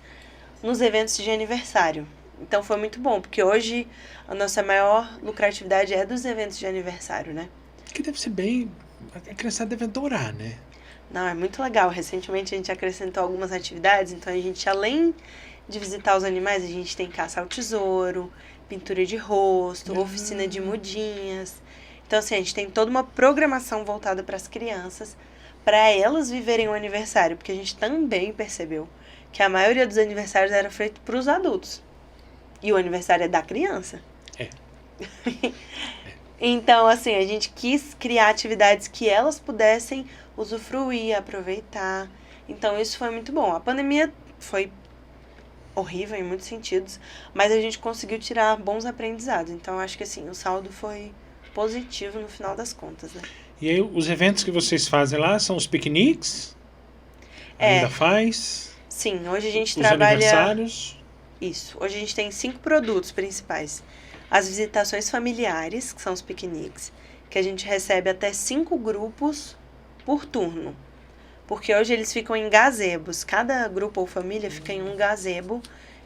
nos eventos de aniversário. Então foi muito bom, porque hoje a nossa maior lucratividade é dos eventos de aniversário, né? Que deve ser bem. A criançada deve adorar, né? Não, é muito legal. Recentemente a gente acrescentou algumas atividades, então a gente, além de visitar os animais, a gente tem caça ao tesouro, pintura de rosto, oficina de mudinhas. Então, assim, a gente tem toda uma programação voltada para as crianças, para elas viverem o aniversário, porque a gente também percebeu que a maioria dos aniversários era feito para os adultos. E o aniversário é da criança. É. Então, assim, a gente quis criar atividades que elas pudessem usufruir, aproveitar. Então, isso foi muito bom. A pandemia foi horrível em muitos sentidos, mas a gente conseguiu tirar bons aprendizados. Então, acho que, assim, o saldo foi positivo no final das contas, né? E aí, os eventos que vocês fazem lá são os piqueniques? É. Ainda faz? Sim, hoje a gente Os trabalha... aniversários? Isso. Hoje a gente tem 5 produtos principais. As visitações familiares, que são os piqueniques, que a gente recebe até 5 grupos por turno. Porque hoje eles ficam em gazebos. Cada grupo ou família fica em um gazebo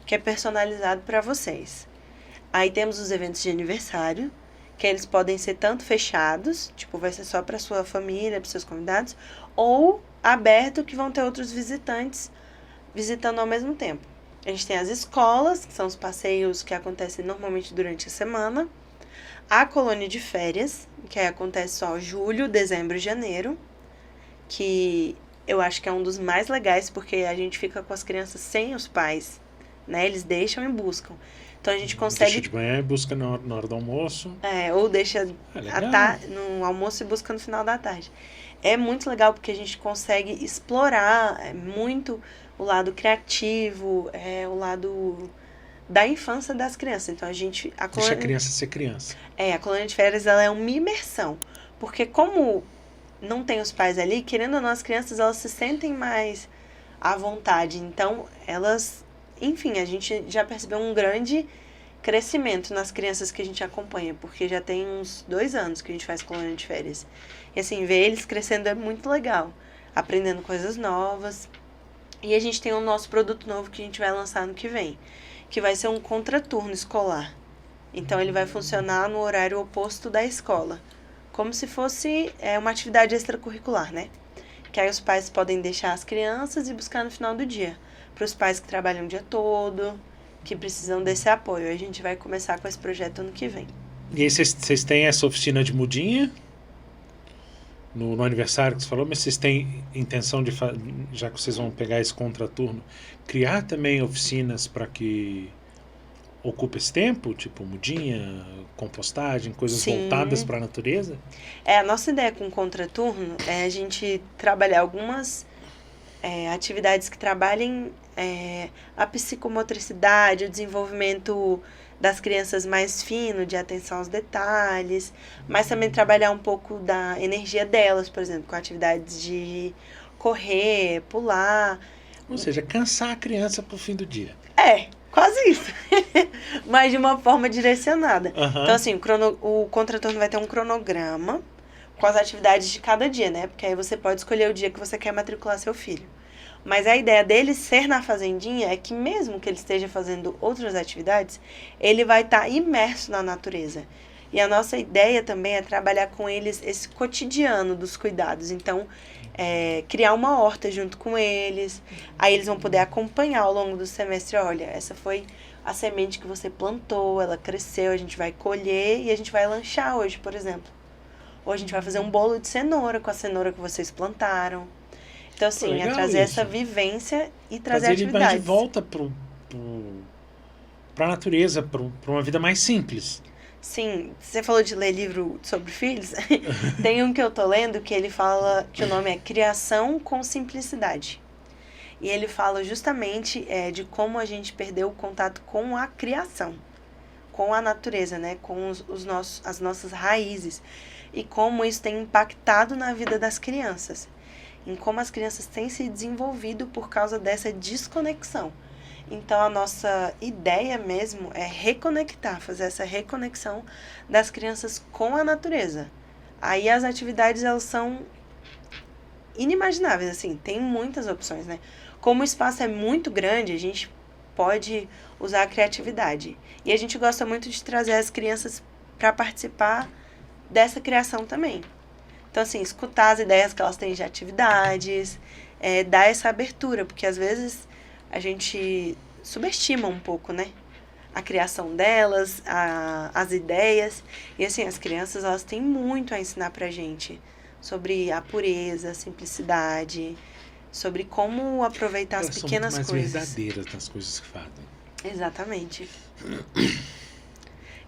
que é personalizado para vocês. Aí temos os eventos de aniversário, que eles podem ser tanto fechados, tipo, vai ser só para sua família, para seus convidados, ou aberto, que vão ter outros visitantes visitando ao mesmo tempo. A gente tem as escolas, que são os passeios que acontecem normalmente durante a semana. A colônia de férias, que aí acontece só julho, dezembro e janeiro, que eu acho que é um dos mais legais, porque a gente fica com as crianças sem os pais, né? Eles deixam e buscam. Então a gente consegue... Deixa de manhã e busca na hora do almoço. ou deixa legal. no almoço e busca no final da tarde. É muito legal porque a gente consegue explorar muito o lado criativo, o lado da infância das crianças. Então a gente... Deixa a criança ser criança. A colônia de férias, ela é uma imersão. Porque como não tem os pais ali, querendo ou não, as crianças, elas se sentem mais à vontade. Então, elas... Enfim, a gente já percebeu um grande crescimento nas crianças que a gente acompanha, porque já tem uns 2 anos que a gente faz colônia de férias. E assim, ver eles crescendo é muito legal. Aprendendo coisas novas. E a gente tem o nosso produto novo que a gente vai lançar ano que vem, que vai ser um contraturno escolar. Então, ele vai funcionar no horário oposto da escola, como se fosse uma atividade extracurricular, né? Que aí os pais podem deixar as crianças e buscar no final do dia. Para os pais que trabalham o dia todo, que precisam desse apoio. A gente vai começar com esse projeto ano que vem. E aí vocês têm essa oficina de mudinha no aniversário que você falou, mas vocês têm intenção de, já que vocês vão pegar esse contraturno, criar também oficinas para que ocupe esse tempo? Tipo mudinha, compostagem, coisas Sim. voltadas para a natureza? A nossa ideia com o contraturno é a gente trabalhar algumas atividades que trabalhem a psicomotricidade, o desenvolvimento das crianças mais fino, de atenção aos detalhes, mas também trabalhar um pouco da energia delas, por exemplo, com atividades de correr, pular. Ou seja, cansar a criança pro fim do dia. Quase isso. Mas de uma forma direcionada. Uhum. Então, assim, o contraturno vai ter um cronograma com as atividades de cada dia, né? Porque aí você pode escolher o dia que você quer matricular seu filho. Mas a ideia dele ser na fazendinha é que mesmo que ele esteja fazendo outras atividades, ele vai estar imerso na natureza. E a nossa ideia também é trabalhar com eles esse cotidiano dos cuidados. Então, criar uma horta junto com eles. Aí eles vão poder acompanhar ao longo do semestre. Olha, essa foi a semente que você plantou, ela cresceu, a gente vai colher e a gente vai lanchar hoje, por exemplo. Ou a gente vai fazer um bolo de cenoura com a cenoura que vocês plantaram. Então, assim, é trazer essa vivência e trazer atividades. Ele vai de volta para a natureza, para uma vida mais simples. Sim, você falou de ler livro sobre filhos. Tem um que eu tô lendo que ele fala que o nome é Criação com Simplicidade. E ele fala justamente de como a gente perdeu o contato com a criação, com a natureza, né? Com as nossas raízes. E como isso tem impactado na vida das crianças. Em como as crianças têm se desenvolvido por causa dessa desconexão. Então, a nossa ideia mesmo é reconectar, fazer essa reconexão das crianças com a natureza. Aí as atividades, elas são inimagináveis, assim, tem muitas opções, né? Como o espaço é muito grande, a gente pode usar a criatividade. E a gente gosta muito de trazer as crianças para participar dessa criação também. Então, assim, escutar as ideias que elas têm de atividades, dar essa abertura, porque às vezes a gente subestima um pouco, né? A criação delas, as ideias. E, assim, as crianças, elas têm muito a ensinar pra gente sobre a pureza, a simplicidade, sobre como aproveitar as pequenas coisas. Elas são muito mais verdadeiras nas coisas que fazem. Exatamente.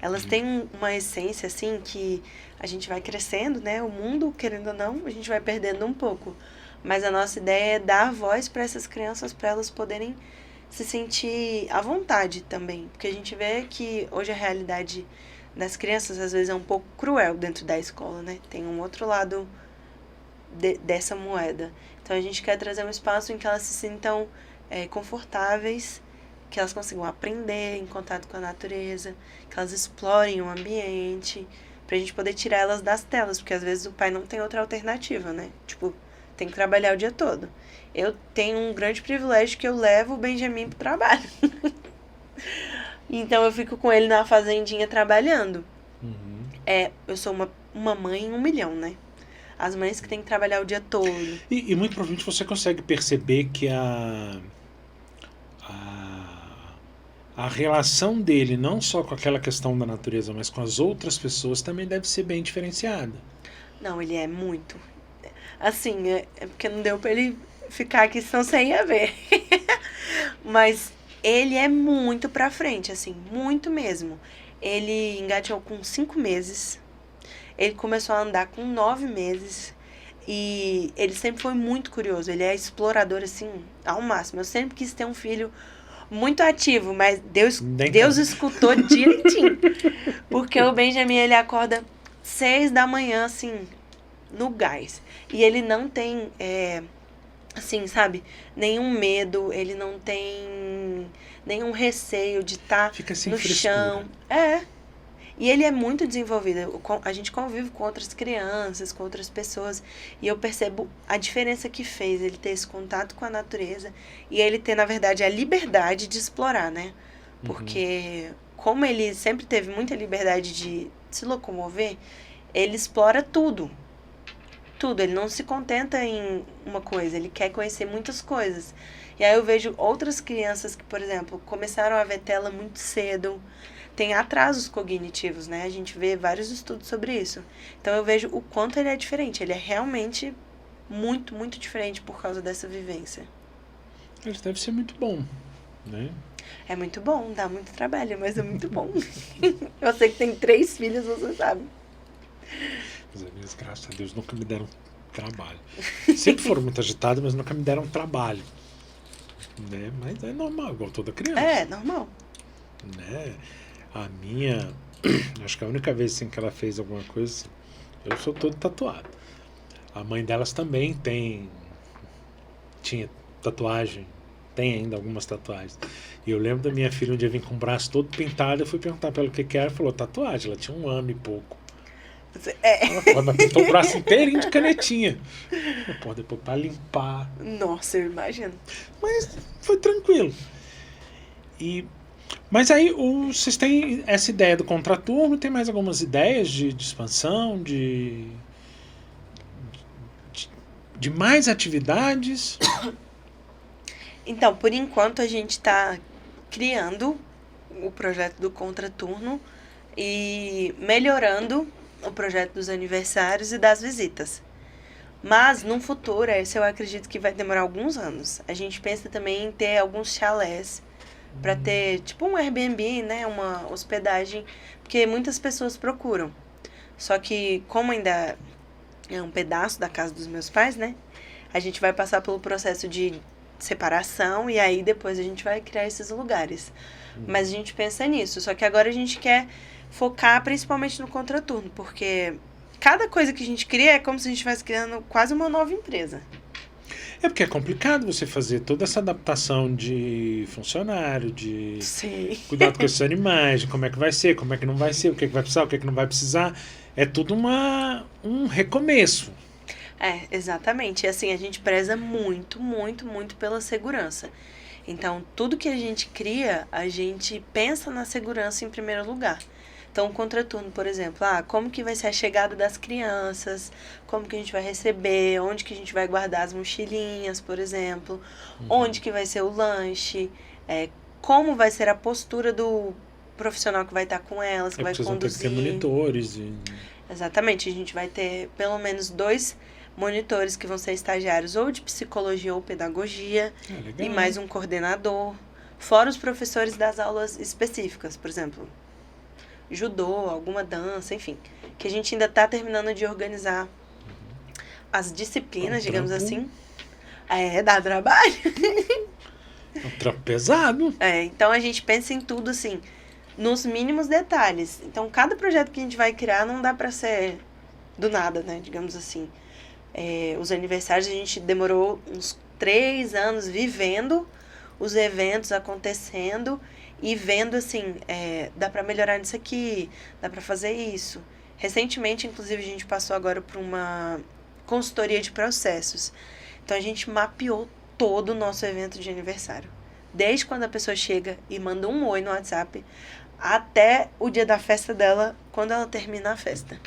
Elas têm uma essência, assim, que a gente vai crescendo, né? O mundo, querendo ou não, a gente vai perdendo um pouco. Mas a nossa ideia é dar voz para essas crianças, para elas poderem se sentir à vontade também. Porque a gente vê que hoje a realidade das crianças, às vezes, é um pouco cruel dentro da escola, né? Tem um outro lado dessa moeda. Então, a gente quer trazer um espaço em que elas se sintam confortáveis, que elas consigam aprender em contato com a natureza, que elas explorem o ambiente, pra gente poder tirar elas das telas, porque às vezes o pai não tem outra alternativa, né? Tipo, tem que trabalhar o dia todo. Eu tenho um grande privilégio que eu levo o Benjamin pro trabalho. Então eu fico com ele na fazendinha trabalhando. Uhum. Eu sou uma mãe em 1 milhão, né? As mães que têm que trabalhar o dia todo. E muito provavelmente você consegue perceber que a relação dele, não só com aquela questão da natureza, mas com as outras pessoas, também deve ser bem diferenciada. Não, ele é muito. Assim, é porque não deu pra ele ficar aqui, senão você ia ver. Mas ele é muito pra frente, assim, muito mesmo. Ele engateou com 5 meses. Ele começou a andar com 9 meses. E ele sempre foi muito curioso. Ele é explorador, assim, ao máximo. Eu sempre quis ter um filho muito ativo, mas Deus escutou direitinho. Porque o Benjamin, ele acorda 6 da manhã, assim, no gás. E ele não tem, assim, sabe, nenhum medo, ele não tem nenhum receio de estar no chão. E ele é muito desenvolvido. A gente convive com outras crianças, com outras pessoas. E eu percebo a diferença que fez ele ter esse contato com a natureza. E ele ter, na verdade, a liberdade de explorar, né? Porque como ele sempre teve muita liberdade de se locomover, ele explora tudo. Tudo. Ele não se contenta em uma coisa. Ele quer conhecer muitas coisas. E aí eu vejo outras crianças que, por exemplo, começaram a ver tela muito cedo. Tem atrasos cognitivos, né? A gente vê vários estudos sobre isso. Então eu vejo o quanto ele é diferente. Ele é realmente muito, muito diferente por causa dessa vivência. Ele deve ser muito bom, né? É muito bom, dá muito trabalho, mas é muito bom. Eu sei que tem 3 filhos, você sabe. Mas as minhas, graças a Deus, nunca me deram trabalho. Sempre foram muito agitados, mas nunca me deram trabalho. Né? Mas é normal, igual toda criança. É, normal. Né? A minha, acho que a única vez assim, que ela fez alguma coisa, assim, eu sou todo tatuado. A mãe delas também tinha tatuagem, tem ainda algumas tatuagens. E eu lembro da minha filha um dia vir com o braço todo pintado, eu fui perguntar pra ela o que era, ela falou tatuagem, ela tinha 1 ano e pouco. Ela pintou o braço inteirinho de canetinha. Pô, depois pra limpar. Nossa, eu imagino. Mas foi tranquilo. Mas aí vocês têm essa ideia do contraturno, tem mais algumas ideias de expansão, de mais atividades? Então, por enquanto a gente está criando o projeto do contraturno e melhorando o projeto dos aniversários e das visitas. Mas, no futuro, esse eu acredito que vai demorar alguns anos. A gente pensa também em ter alguns chalés para ter, tipo um Airbnb, né? Uma hospedagem, porque muitas pessoas procuram. Só que, como ainda é um pedaço da casa dos meus pais, né? A gente vai passar pelo processo de separação e aí depois a gente vai criar esses lugares. Mas a gente pensa nisso. Só que agora a gente quer focar principalmente no contraturno, porque cada coisa que a gente cria é como se a gente estivesse criando quase uma nova empresa. É porque é complicado você fazer toda essa adaptação de funcionário, de Sim. cuidado com esses animais, de como é que vai ser, como é que não vai ser, o que é que vai precisar, o que é que não vai precisar. É tudo um recomeço. Exatamente. E assim, a gente preza muito, muito, muito pela segurança. Então, tudo que a gente cria, a gente pensa na segurança em primeiro lugar. Então, o contraturno, por exemplo, como que vai ser a chegada das crianças, como que a gente vai receber, onde que a gente vai guardar as mochilinhas, por exemplo, onde que vai ser o lanche, como vai ser a postura do profissional que vai estar com elas, que vai Vocês vão ter que ter conduzir. monitores. Exatamente, a gente vai ter pelo menos 2 monitores que vão ser estagiários ou de psicologia ou pedagogia, Legal. e mais um coordenador, fora os professores das aulas específicas, por exemplo, judô, alguma dança, enfim, que a gente ainda está terminando de organizar as disciplinas, digamos assim. Dá trabalho. É um trampo pesado. Então a gente pensa em tudo assim, nos mínimos detalhes. Então cada projeto que a gente vai criar não dá para ser do nada, né, digamos assim. Os aniversários a gente demorou uns 3 anos vivendo os eventos acontecendo e vendo assim, dá para melhorar nisso aqui, dá para fazer isso. Recentemente, inclusive, a gente passou agora por uma consultoria de processos. Então a gente mapeou todo o nosso evento de aniversário. Desde quando a pessoa chega e manda um oi no WhatsApp, até o dia da festa dela, quando ela termina a festa.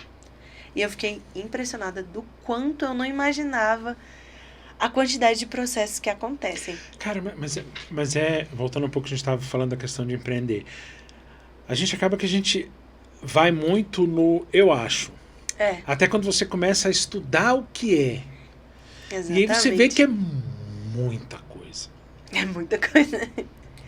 E eu fiquei impressionada do quanto eu não imaginava a quantidade de processos que acontecem. Cara, mas voltando um pouco, a gente estava falando da questão de empreender. A gente acaba que a gente vai muito no eu acho. Até quando você começa a estudar o que é. Exatamente. E aí você vê que é muita coisa. É muita coisa.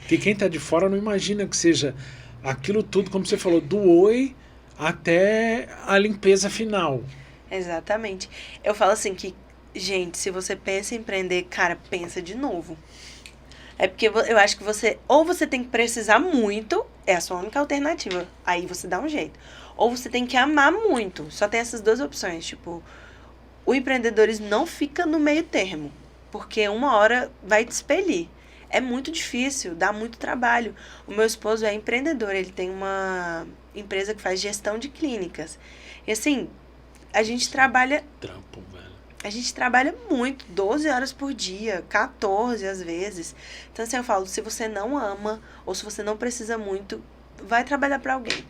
Que quem está de fora não imagina que seja aquilo tudo, como você falou, do oi até a limpeza final. Exatamente. Eu falo assim que, gente, se você pensa em empreender, cara, pensa de novo. É porque eu acho que ou você tem que precisar muito, é a sua única alternativa, aí você dá um jeito. Ou você tem que amar muito, só tem essas 2 opções, tipo, o empreendedorismo não fica no meio termo, porque uma hora vai te expelir. É muito difícil, dá muito trabalho. O meu esposo é empreendedor, ele tem uma empresa que faz gestão de clínicas. E assim, a gente trabalha... Trampo, velho. A gente trabalha muito, 12 horas por dia, 14 às vezes. Então assim, eu falo, se você não ama, ou se você não precisa muito, vai trabalhar para alguém.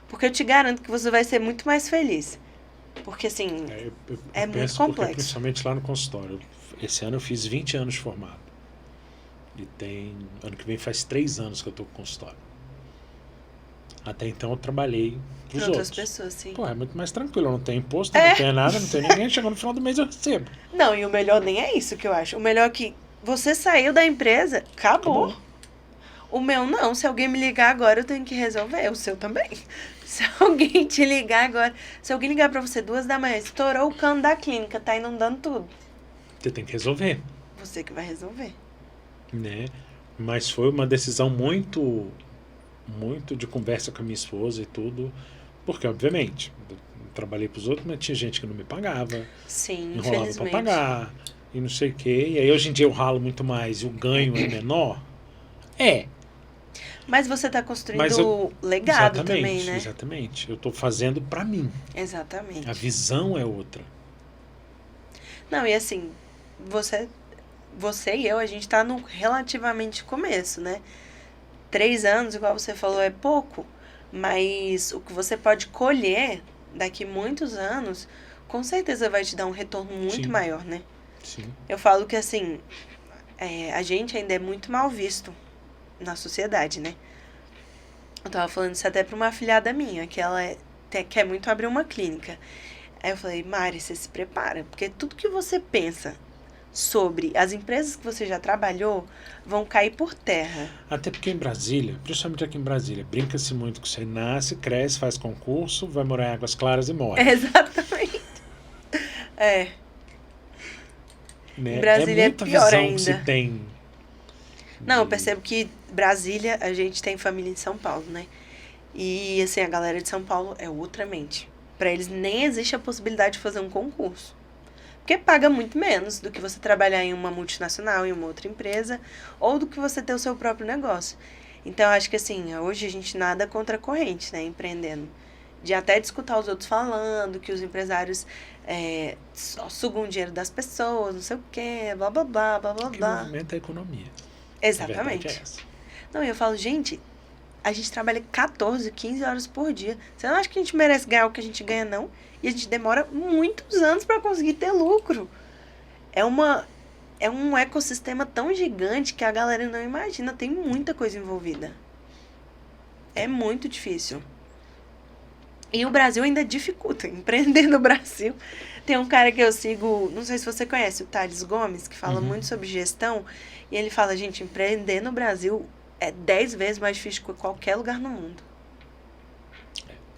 Porque eu te garanto que você vai ser muito mais feliz. Porque assim, é muito complexo. Principalmente lá no consultório. Esse ano eu fiz 20 anos de formado. E ano que vem faz 3 anos que eu tô com consultório. Até então eu trabalhei pros outras pessoas, sim. Pô, é muito mais tranquilo, eu não tenho imposto, não tenho nada, não tenho ninguém, chegando no final do mês eu recebo. Não, e o melhor nem é isso que eu acho. O melhor é que você saiu da empresa, acabou. O meu não, se alguém me ligar agora eu tenho que resolver, o seu também. Se alguém te ligar agora, se alguém ligar pra você 2 da manhã, estourou o cano da clínica, tá inundando tudo. Você tem que resolver. Você que vai resolver. Né? Mas foi uma decisão muito de conversa com a minha esposa e tudo, porque obviamente eu trabalhei pros outros, mas tinha gente que não me pagava. Sim, enrolava infelizmente. pra pagar e não sei o quê. E aí hoje em dia eu ralo muito mais e o ganho é menor. Mas você tá construindo legado também, né? Exatamente. Eu tô fazendo pra mim. Exatamente. A visão é outra. Não, e assim, você e eu, a gente tá no relativamente começo, né? 3 anos, igual você falou, é pouco, mas o que você pode colher daqui muitos anos, com certeza vai te dar um retorno muito maior, né? Sim. Eu falo que, assim, a gente ainda é muito mal visto na sociedade, né? Eu tava falando isso até pra uma afilhada minha, que ela quer muito abrir uma clínica. Aí eu falei, Mari, você se prepara, porque tudo que você pensa sobre as empresas que você já trabalhou vão cair por terra. Até porque em Brasília, principalmente aqui em Brasília, brinca-se muito que você nasce, cresce, faz concurso, vai morar em Águas Claras e morre. Exatamente. Né? Em Brasília é muita pior visão ainda. Que se tem. Não, eu percebo que Brasília, a gente tem família em São Paulo, né? E, assim, a galera de São Paulo é outra mente. Pra eles nem existe a possibilidade de fazer um concurso. Porque paga muito menos do que você trabalhar em uma multinacional, em uma outra empresa, ou do que você ter o seu próprio negócio. Então, eu acho que assim, hoje a gente nada contra a corrente, né, empreendendo. De até de escutar os outros falando que os empresários só sugam o dinheiro das pessoas, não sei o quê, blá, blá, blá, blá, blá, Que blá. movimenta a economia. Exatamente. A verdade é essa. Não, e eu falo, gente, a gente trabalha 14, 15 horas por dia. Você não acha que a gente merece ganhar o que a gente ganha, não? E a gente demora muitos anos para conseguir ter lucro. É um ecossistema tão gigante que a galera não imagina. Tem muita coisa envolvida. É muito difícil. E o Brasil ainda dificulta. Empreender no Brasil. Tem um cara que eu sigo, não sei se você conhece, o Thales Gomes, que fala muito sobre gestão. E ele fala, gente, empreender no Brasil é 10 vezes mais difícil que qualquer lugar no mundo.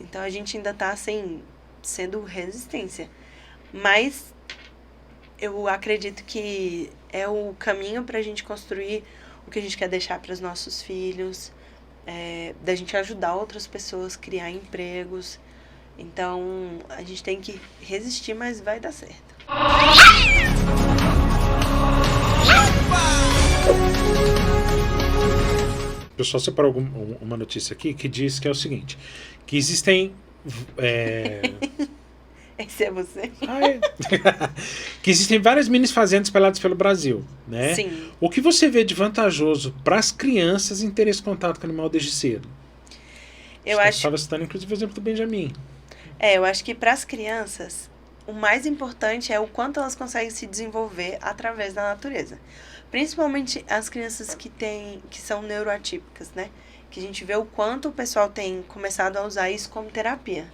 Então a gente ainda tá, assim, sendo resistência. Mas eu acredito que é o caminho pra gente construir o que a gente quer deixar para os nossos filhos, da gente ajudar outras pessoas a criar empregos. Então a gente tem que resistir, mas vai dar certo. O pessoal separou uma notícia aqui que diz que é o seguinte, que existem... Esse é você? Que existem várias mini fazendas espalhadas pelo Brasil, né? Sim. O que você vê de vantajoso para as crianças em ter esse contato com o animal desde cedo? Eu Você acho... estava citando, inclusive, o exemplo do Benjamin. Eu acho que para as crianças, o mais importante é o quanto elas conseguem se desenvolver através da natureza. Principalmente as crianças que são neuroatípicas, né? Que a gente vê o quanto o pessoal tem começado a usar isso como terapia.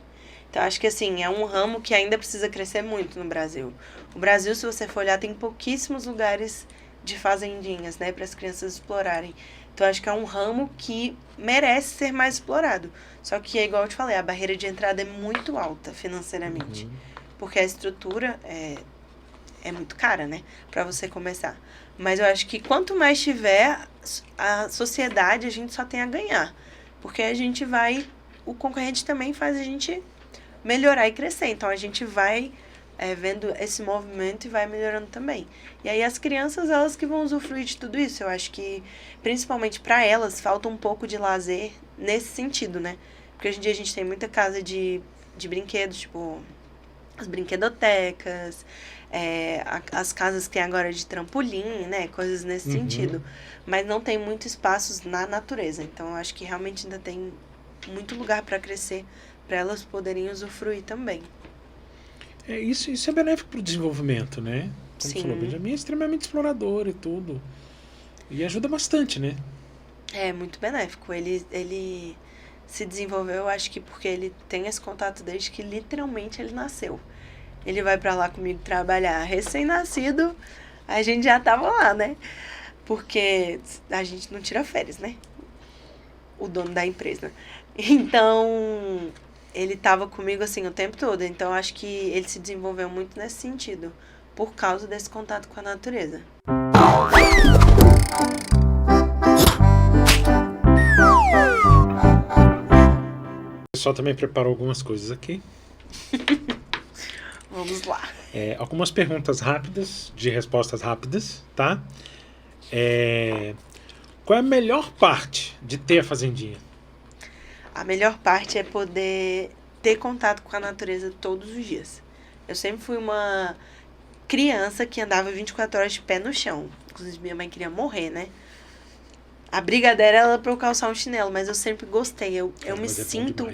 Então, acho que, assim, é um ramo que ainda precisa crescer muito no Brasil. O Brasil, se você for olhar, tem pouquíssimos lugares de fazendinhas, né? Para as crianças explorarem. Então, acho que é um ramo que merece ser mais explorado. Só que, é igual eu te falei, a barreira de entrada é muito alta financeiramente. Porque a estrutura é muito cara, né? Para você começar. Mas eu acho que quanto mais tiver, a sociedade, a gente só tem a ganhar. Porque a gente vai... O concorrente também faz a gente melhorar e crescer. Então, a gente vai vendo esse movimento e vai melhorando também. E aí, as crianças, elas que vão usufruir de tudo isso. Eu acho que, principalmente para elas, falta um pouco de lazer nesse sentido, né? Porque hoje em dia a gente tem muita casa de brinquedos, tipo... as brinquedotecas, as casas que tem agora de trampolim, né? Coisas nesse sentido. Mas não tem muitos espaços na natureza. Então, eu acho que realmente ainda tem muito lugar para crescer, para elas poderem usufruir também. Isso é benéfico para o desenvolvimento, né? Como Sim. falou, o Benjamin é extremamente explorador e tudo. E ajuda bastante, né? É muito benéfico. Ele se desenvolveu, eu acho que porque ele tem esse contato desde que literalmente ele nasceu. Ele vai pra lá comigo trabalhar recém-nascido, a gente já tava lá, né? Porque a gente não tira férias, né? O dono da empresa. Então, ele tava comigo assim o tempo todo. Então, acho que ele se desenvolveu muito nesse sentido, por causa desse contato com a natureza. O pessoal também preparou algumas coisas aqui. Vamos lá. Algumas perguntas rápidas, de respostas rápidas, tá? Qual é a melhor parte de ter a fazendinha? A melhor parte é poder ter contato com a natureza todos os dias. Eu sempre fui uma criança que andava 24 horas de pé no chão. Inclusive, minha mãe queria morrer, né? A brigadeira era pra eu calçar um chinelo, mas eu sempre gostei. Eu me sinto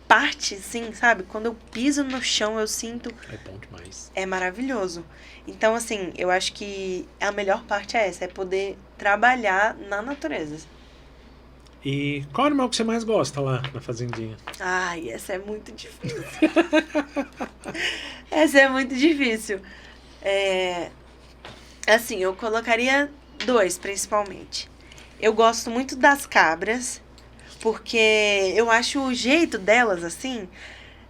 parte, sim, sabe? Quando eu piso no chão, eu sinto... É bom demais. É maravilhoso. Então, assim, eu acho que a melhor parte é essa, é poder trabalhar na natureza. E qual animal que você mais gosta lá na fazendinha? Ai, essa é muito difícil. Essa é muito difícil. Assim, eu colocaria 2, principalmente. Eu gosto muito das cabras, porque eu acho o jeito delas, assim,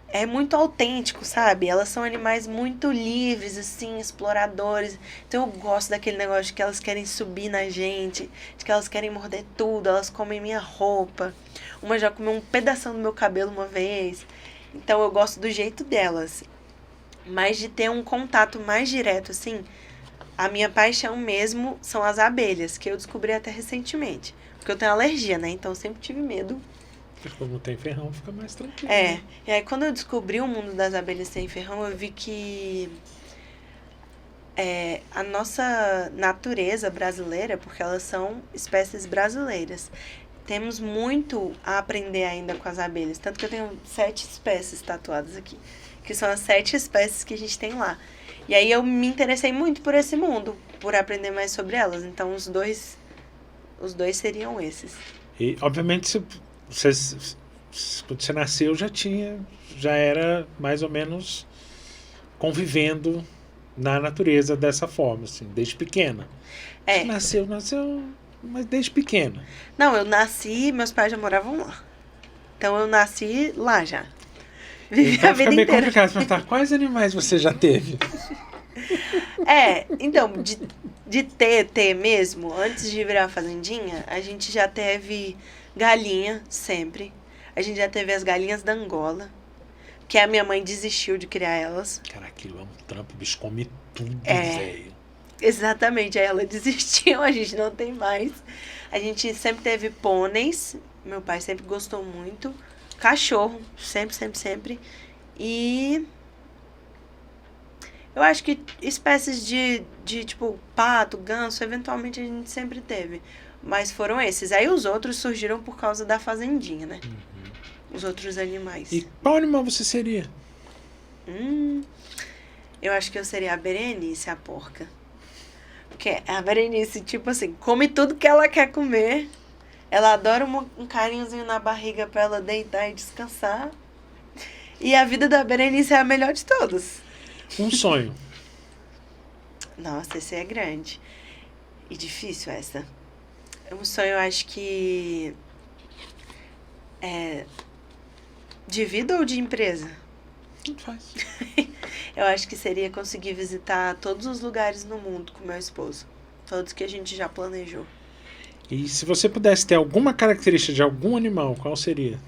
é muito autêntico, sabe? Elas são animais muito livres, assim, exploradores. Então eu gosto daquele negócio de que elas querem subir na gente, de que elas querem morder tudo, elas comem minha roupa. Uma já comeu um pedação do meu cabelo uma vez. Então eu gosto do jeito delas. Mas de ter um contato mais direto, assim, a minha paixão mesmo são as abelhas, que eu descobri até recentemente. Porque eu tenho alergia, né? Então eu sempre tive medo. Mas como tem ferrão, fica mais tranquilo. É, Né? e aí quando eu descobri o mundo das abelhas sem ferrão, eu vi que a nossa natureza brasileira, porque elas são espécies brasileiras, temos muito a aprender ainda com as abelhas. Tanto que eu tenho 7 espécies tatuadas aqui, que são as 7 espécies que a gente tem lá. E aí eu me interessei muito por esse mundo, por aprender mais sobre elas. Então os dois seriam esses. E, obviamente, quando você nasceu, já era mais ou menos convivendo na natureza dessa forma, assim, desde pequena. É. Você nasceu, mas desde pequena. Não, eu nasci, meus pais já moravam lá. Então eu nasci lá já. Vivi Então a fica vida meio inteira. complicado perguntar quais animais você já teve. Então, de ter mesmo, antes de virar fazendinha, a gente já teve galinha, sempre. A gente já teve as galinhas da Angola, que a minha mãe desistiu de criar elas. Cara, aquilo é um trampo, o bicho come tudo, É. velho. Exatamente, aí ela desistiu, a gente não tem mais. A gente sempre teve pôneis, meu pai sempre gostou muito. Cachorro, sempre. E eu acho que espécies de tipo pato, ganso, eventualmente a gente sempre teve. Mas foram esses. Aí os outros surgiram por causa da fazendinha, né? Os outros animais. E qual animal você seria? Eu acho que eu seria a Berenice, a porca. Porque a Berenice, tipo assim, come tudo que ela quer comer. Ela adora um carinhozinho na barriga pra ela deitar e descansar. E a vida da Berenice é a melhor de todas. Um sonho. Nossa, esse é grande. E difícil essa. Um sonho, eu acho que... de vida ou de empresa? Tanto faz. Eu acho que seria conseguir visitar todos os lugares no mundo com meu esposo. Todos que a gente já planejou. E se você pudesse ter alguma característica de algum animal, qual seria?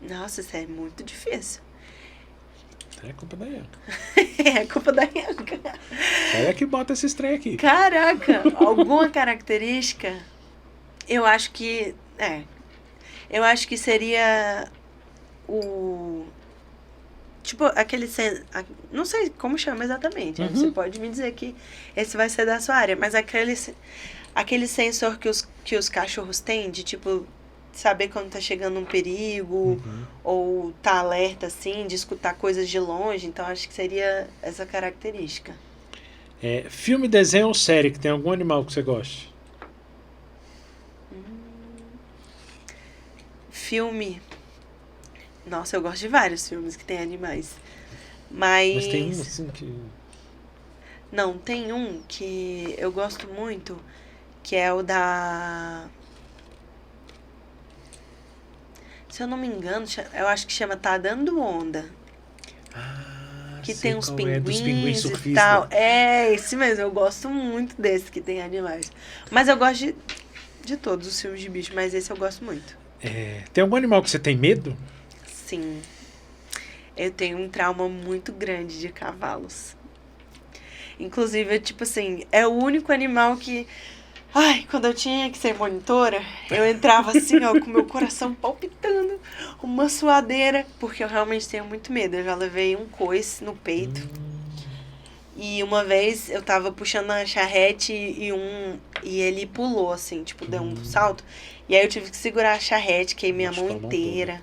Nossa, isso é muito difícil. É culpa da Ianca. É culpa da Ianca. Ela que bota esse trem aqui. Caraca, alguma característica? Eu acho que... Eu acho que seria o... Tipo, aquele... Não sei como chama exatamente. Você pode me dizer que esse vai ser da sua área. Mas aquele sensor que os cachorros têm de, tipo, saber quando tá chegando um perigo, ou tá alerta, assim, de escutar coisas de longe. Então, acho que seria essa característica. Filme, desenho ou série que tem algum animal que você goste? Filme. Nossa, eu gosto de vários filmes que tem animais. Mas tem um assim que... Não, tem um que eu gosto muito, que é o da... Se eu não me engano, eu acho que chama Tá Dando Onda. Que tem uns pinguins e tal. É, esse mesmo, eu gosto muito desse que tem animais. Mas eu gosto de todos os filmes de bicho, mas esse eu gosto muito. Tem algum animal que você tem medo? Sim. Eu tenho um trauma muito grande de cavalos. Inclusive, tipo assim, é o único animal que... Ai, quando eu tinha que ser monitora, eu entrava assim, ó, com meu coração palpitando, uma suadeira, porque eu realmente tenho muito medo. Eu já levei um coice no peito. E uma vez eu tava puxando a charrete e ele pulou, assim, tipo, deu um salto. E aí eu tive que segurar a charrete, queimei a mão inteira.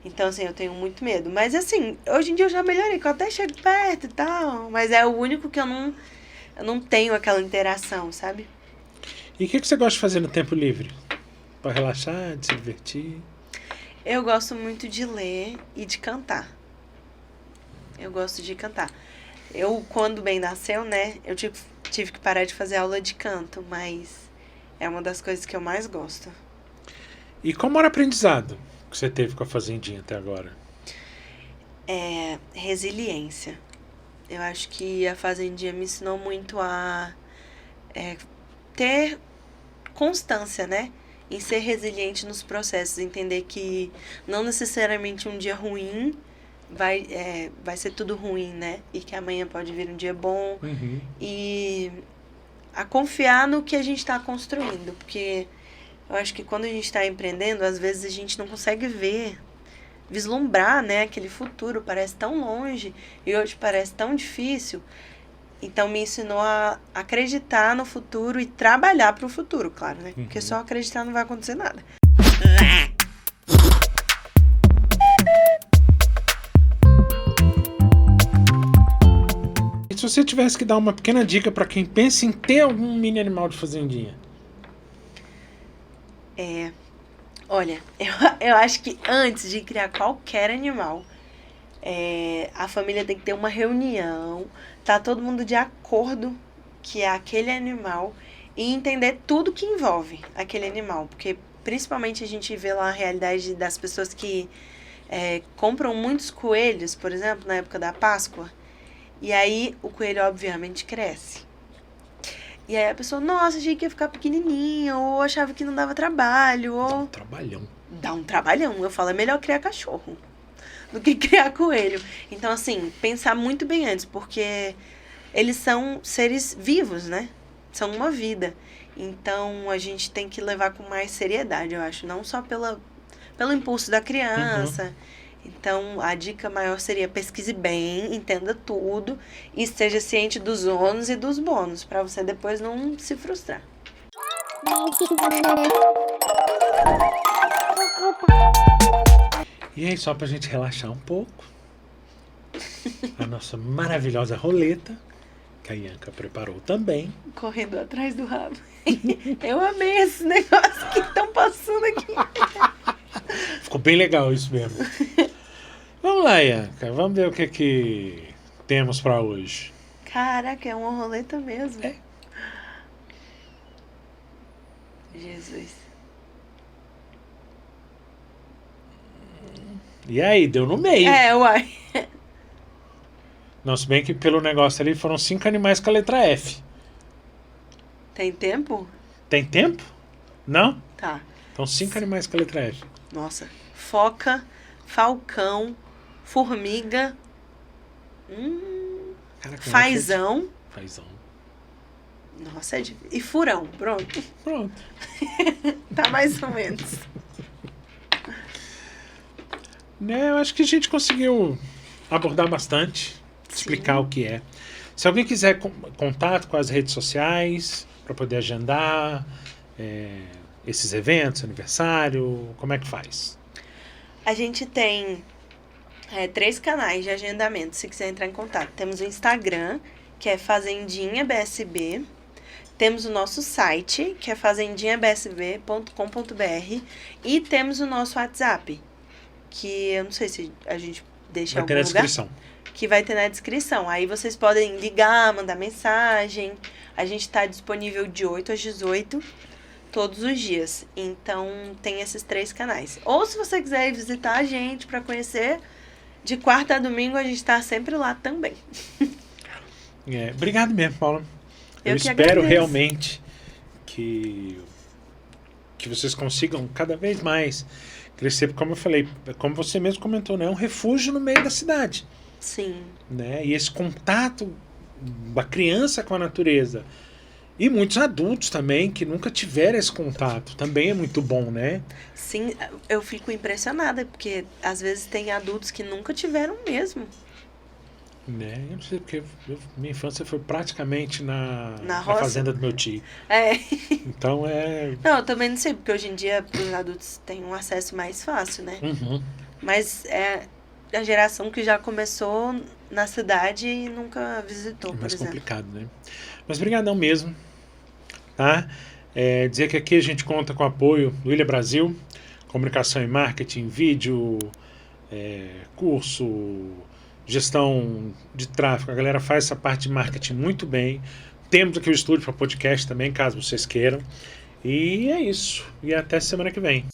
Então, assim, eu tenho muito medo. Mas, assim, hoje em dia eu já melhorei, que eu até chego perto e tal. Mas é o único que eu não tenho aquela interação, sabe? E o que você gosta de fazer no tempo livre? Pra relaxar, de se divertir? Eu gosto muito de ler e de cantar. Eu gosto de cantar. Eu, quando o Ben nasceu, né, eu tive que parar de fazer aula de canto, mas é uma das coisas que eu mais gosto. E qual o maior aprendizado que você teve com a Fazendinha até agora? Resiliência. Eu acho que a Fazendinha me ensinou muito a ter constância, né? em ser resiliente nos processos, entender que não necessariamente um dia ruim vai ser tudo ruim, né? E que amanhã pode vir um dia bom. E a confiar no que a gente está construindo, porque eu acho que quando a gente está empreendendo, às vezes a gente não consegue vislumbrar, né, aquele futuro, parece tão longe e hoje parece tão difícil. Então me ensinou a acreditar no futuro e trabalhar para o futuro, claro, né? Porque só acreditar não vai acontecer nada. E se você tivesse que dar uma pequena dica para quem pensa em ter algum mini animal de fazendinha? Olha, eu acho que antes de criar qualquer animal, a família tem que ter uma reunião, tá todo mundo de acordo que é aquele animal e entender tudo que envolve aquele animal. Porque principalmente a gente vê lá a realidade das pessoas que compram muitos coelhos, por exemplo, na época da Páscoa, e aí o coelho obviamente cresce. E aí a pessoa, nossa, achei que ia ficar pequenininha, ou achava que não dava trabalho, ou... Dá um trabalhão. Dá um trabalhão. Eu falo, é melhor criar cachorro do que criar coelho. Então, assim, pensar muito bem antes, porque eles são seres vivos, né? São uma vida. Então, a gente tem que levar com mais seriedade, eu acho. Não só pelo impulso da criança. Então, a dica maior seria pesquise bem, entenda tudo e esteja ciente dos ônus e dos bônus, para você depois não se frustrar. E aí, só pra gente relaxar um pouco, a nossa maravilhosa roleta, que a Ianca preparou também. Correndo atrás do rabo. Eu amei esses negócios que estão passando aqui. Ficou bem legal isso mesmo. Vamos lá, Ianca. Vamos ver o que temos pra hoje. Caraca, é uma roleta mesmo. Jesus. E aí, deu no meio. Uai. Não, se bem que pelo negócio ali foram 5 animais com a letra F. Tem tempo? Tem tempo? Não? Tá. Então 5 animais com a letra F. Nossa. Foca, falcão, formiga, Caraca, fazão. Fazão. Nossa, é difícil. E furão, pronto. Pronto. Tá mais ou menos. Eu acho que a gente conseguiu abordar bastante, explicar o que é. Se alguém quiser contato com as redes sociais, para poder agendar esses eventos, aniversário, como é que faz? A gente tem 3 canais de agendamento, se quiser entrar em contato. Temos o Instagram, que é Fazendinha BSB. Temos o nosso site, que é fazendinhabsb.com.br. E temos o nosso WhatsApp, que eu não sei se a gente deixa em algum lugar. Vai ter na descrição. Que vai ter na descrição. Aí vocês podem ligar, mandar mensagem. A gente está disponível de 8 às 18 todos os dias. Então, tem esses 3 canais. Ou se você quiser ir visitar a gente para conhecer, de quarta a domingo a gente está sempre lá também. Obrigado mesmo, Paula. Eu espero agradeço. realmente que vocês consigam cada vez mais crescer, porque como eu falei, como você mesmo comentou, né, é um refúgio no meio da cidade. Sim. Né? E esse contato da criança com a natureza e muitos adultos também que nunca tiveram esse contato também é muito bom, né? Sim, eu fico impressionada, porque às vezes tem adultos que nunca tiveram mesmo. Né? Eu não sei porque minha infância foi praticamente na roça? fazenda do meu tio. Então Não, eu também não sei, porque hoje em dia os adultos têm um acesso mais fácil, né? Mas é a geração que já começou na cidade e nunca visitou, por exemplo. Mais complicado, né? Mas brigadão mesmo, tá? Dizer que aqui a gente conta com o apoio do Ilha Brasil, comunicação e marketing, vídeo, curso, gestão de tráfego. A galera faz essa parte de marketing muito bem. Temos aqui o estúdio para podcast também, caso vocês queiram. E é isso. E até semana que vem.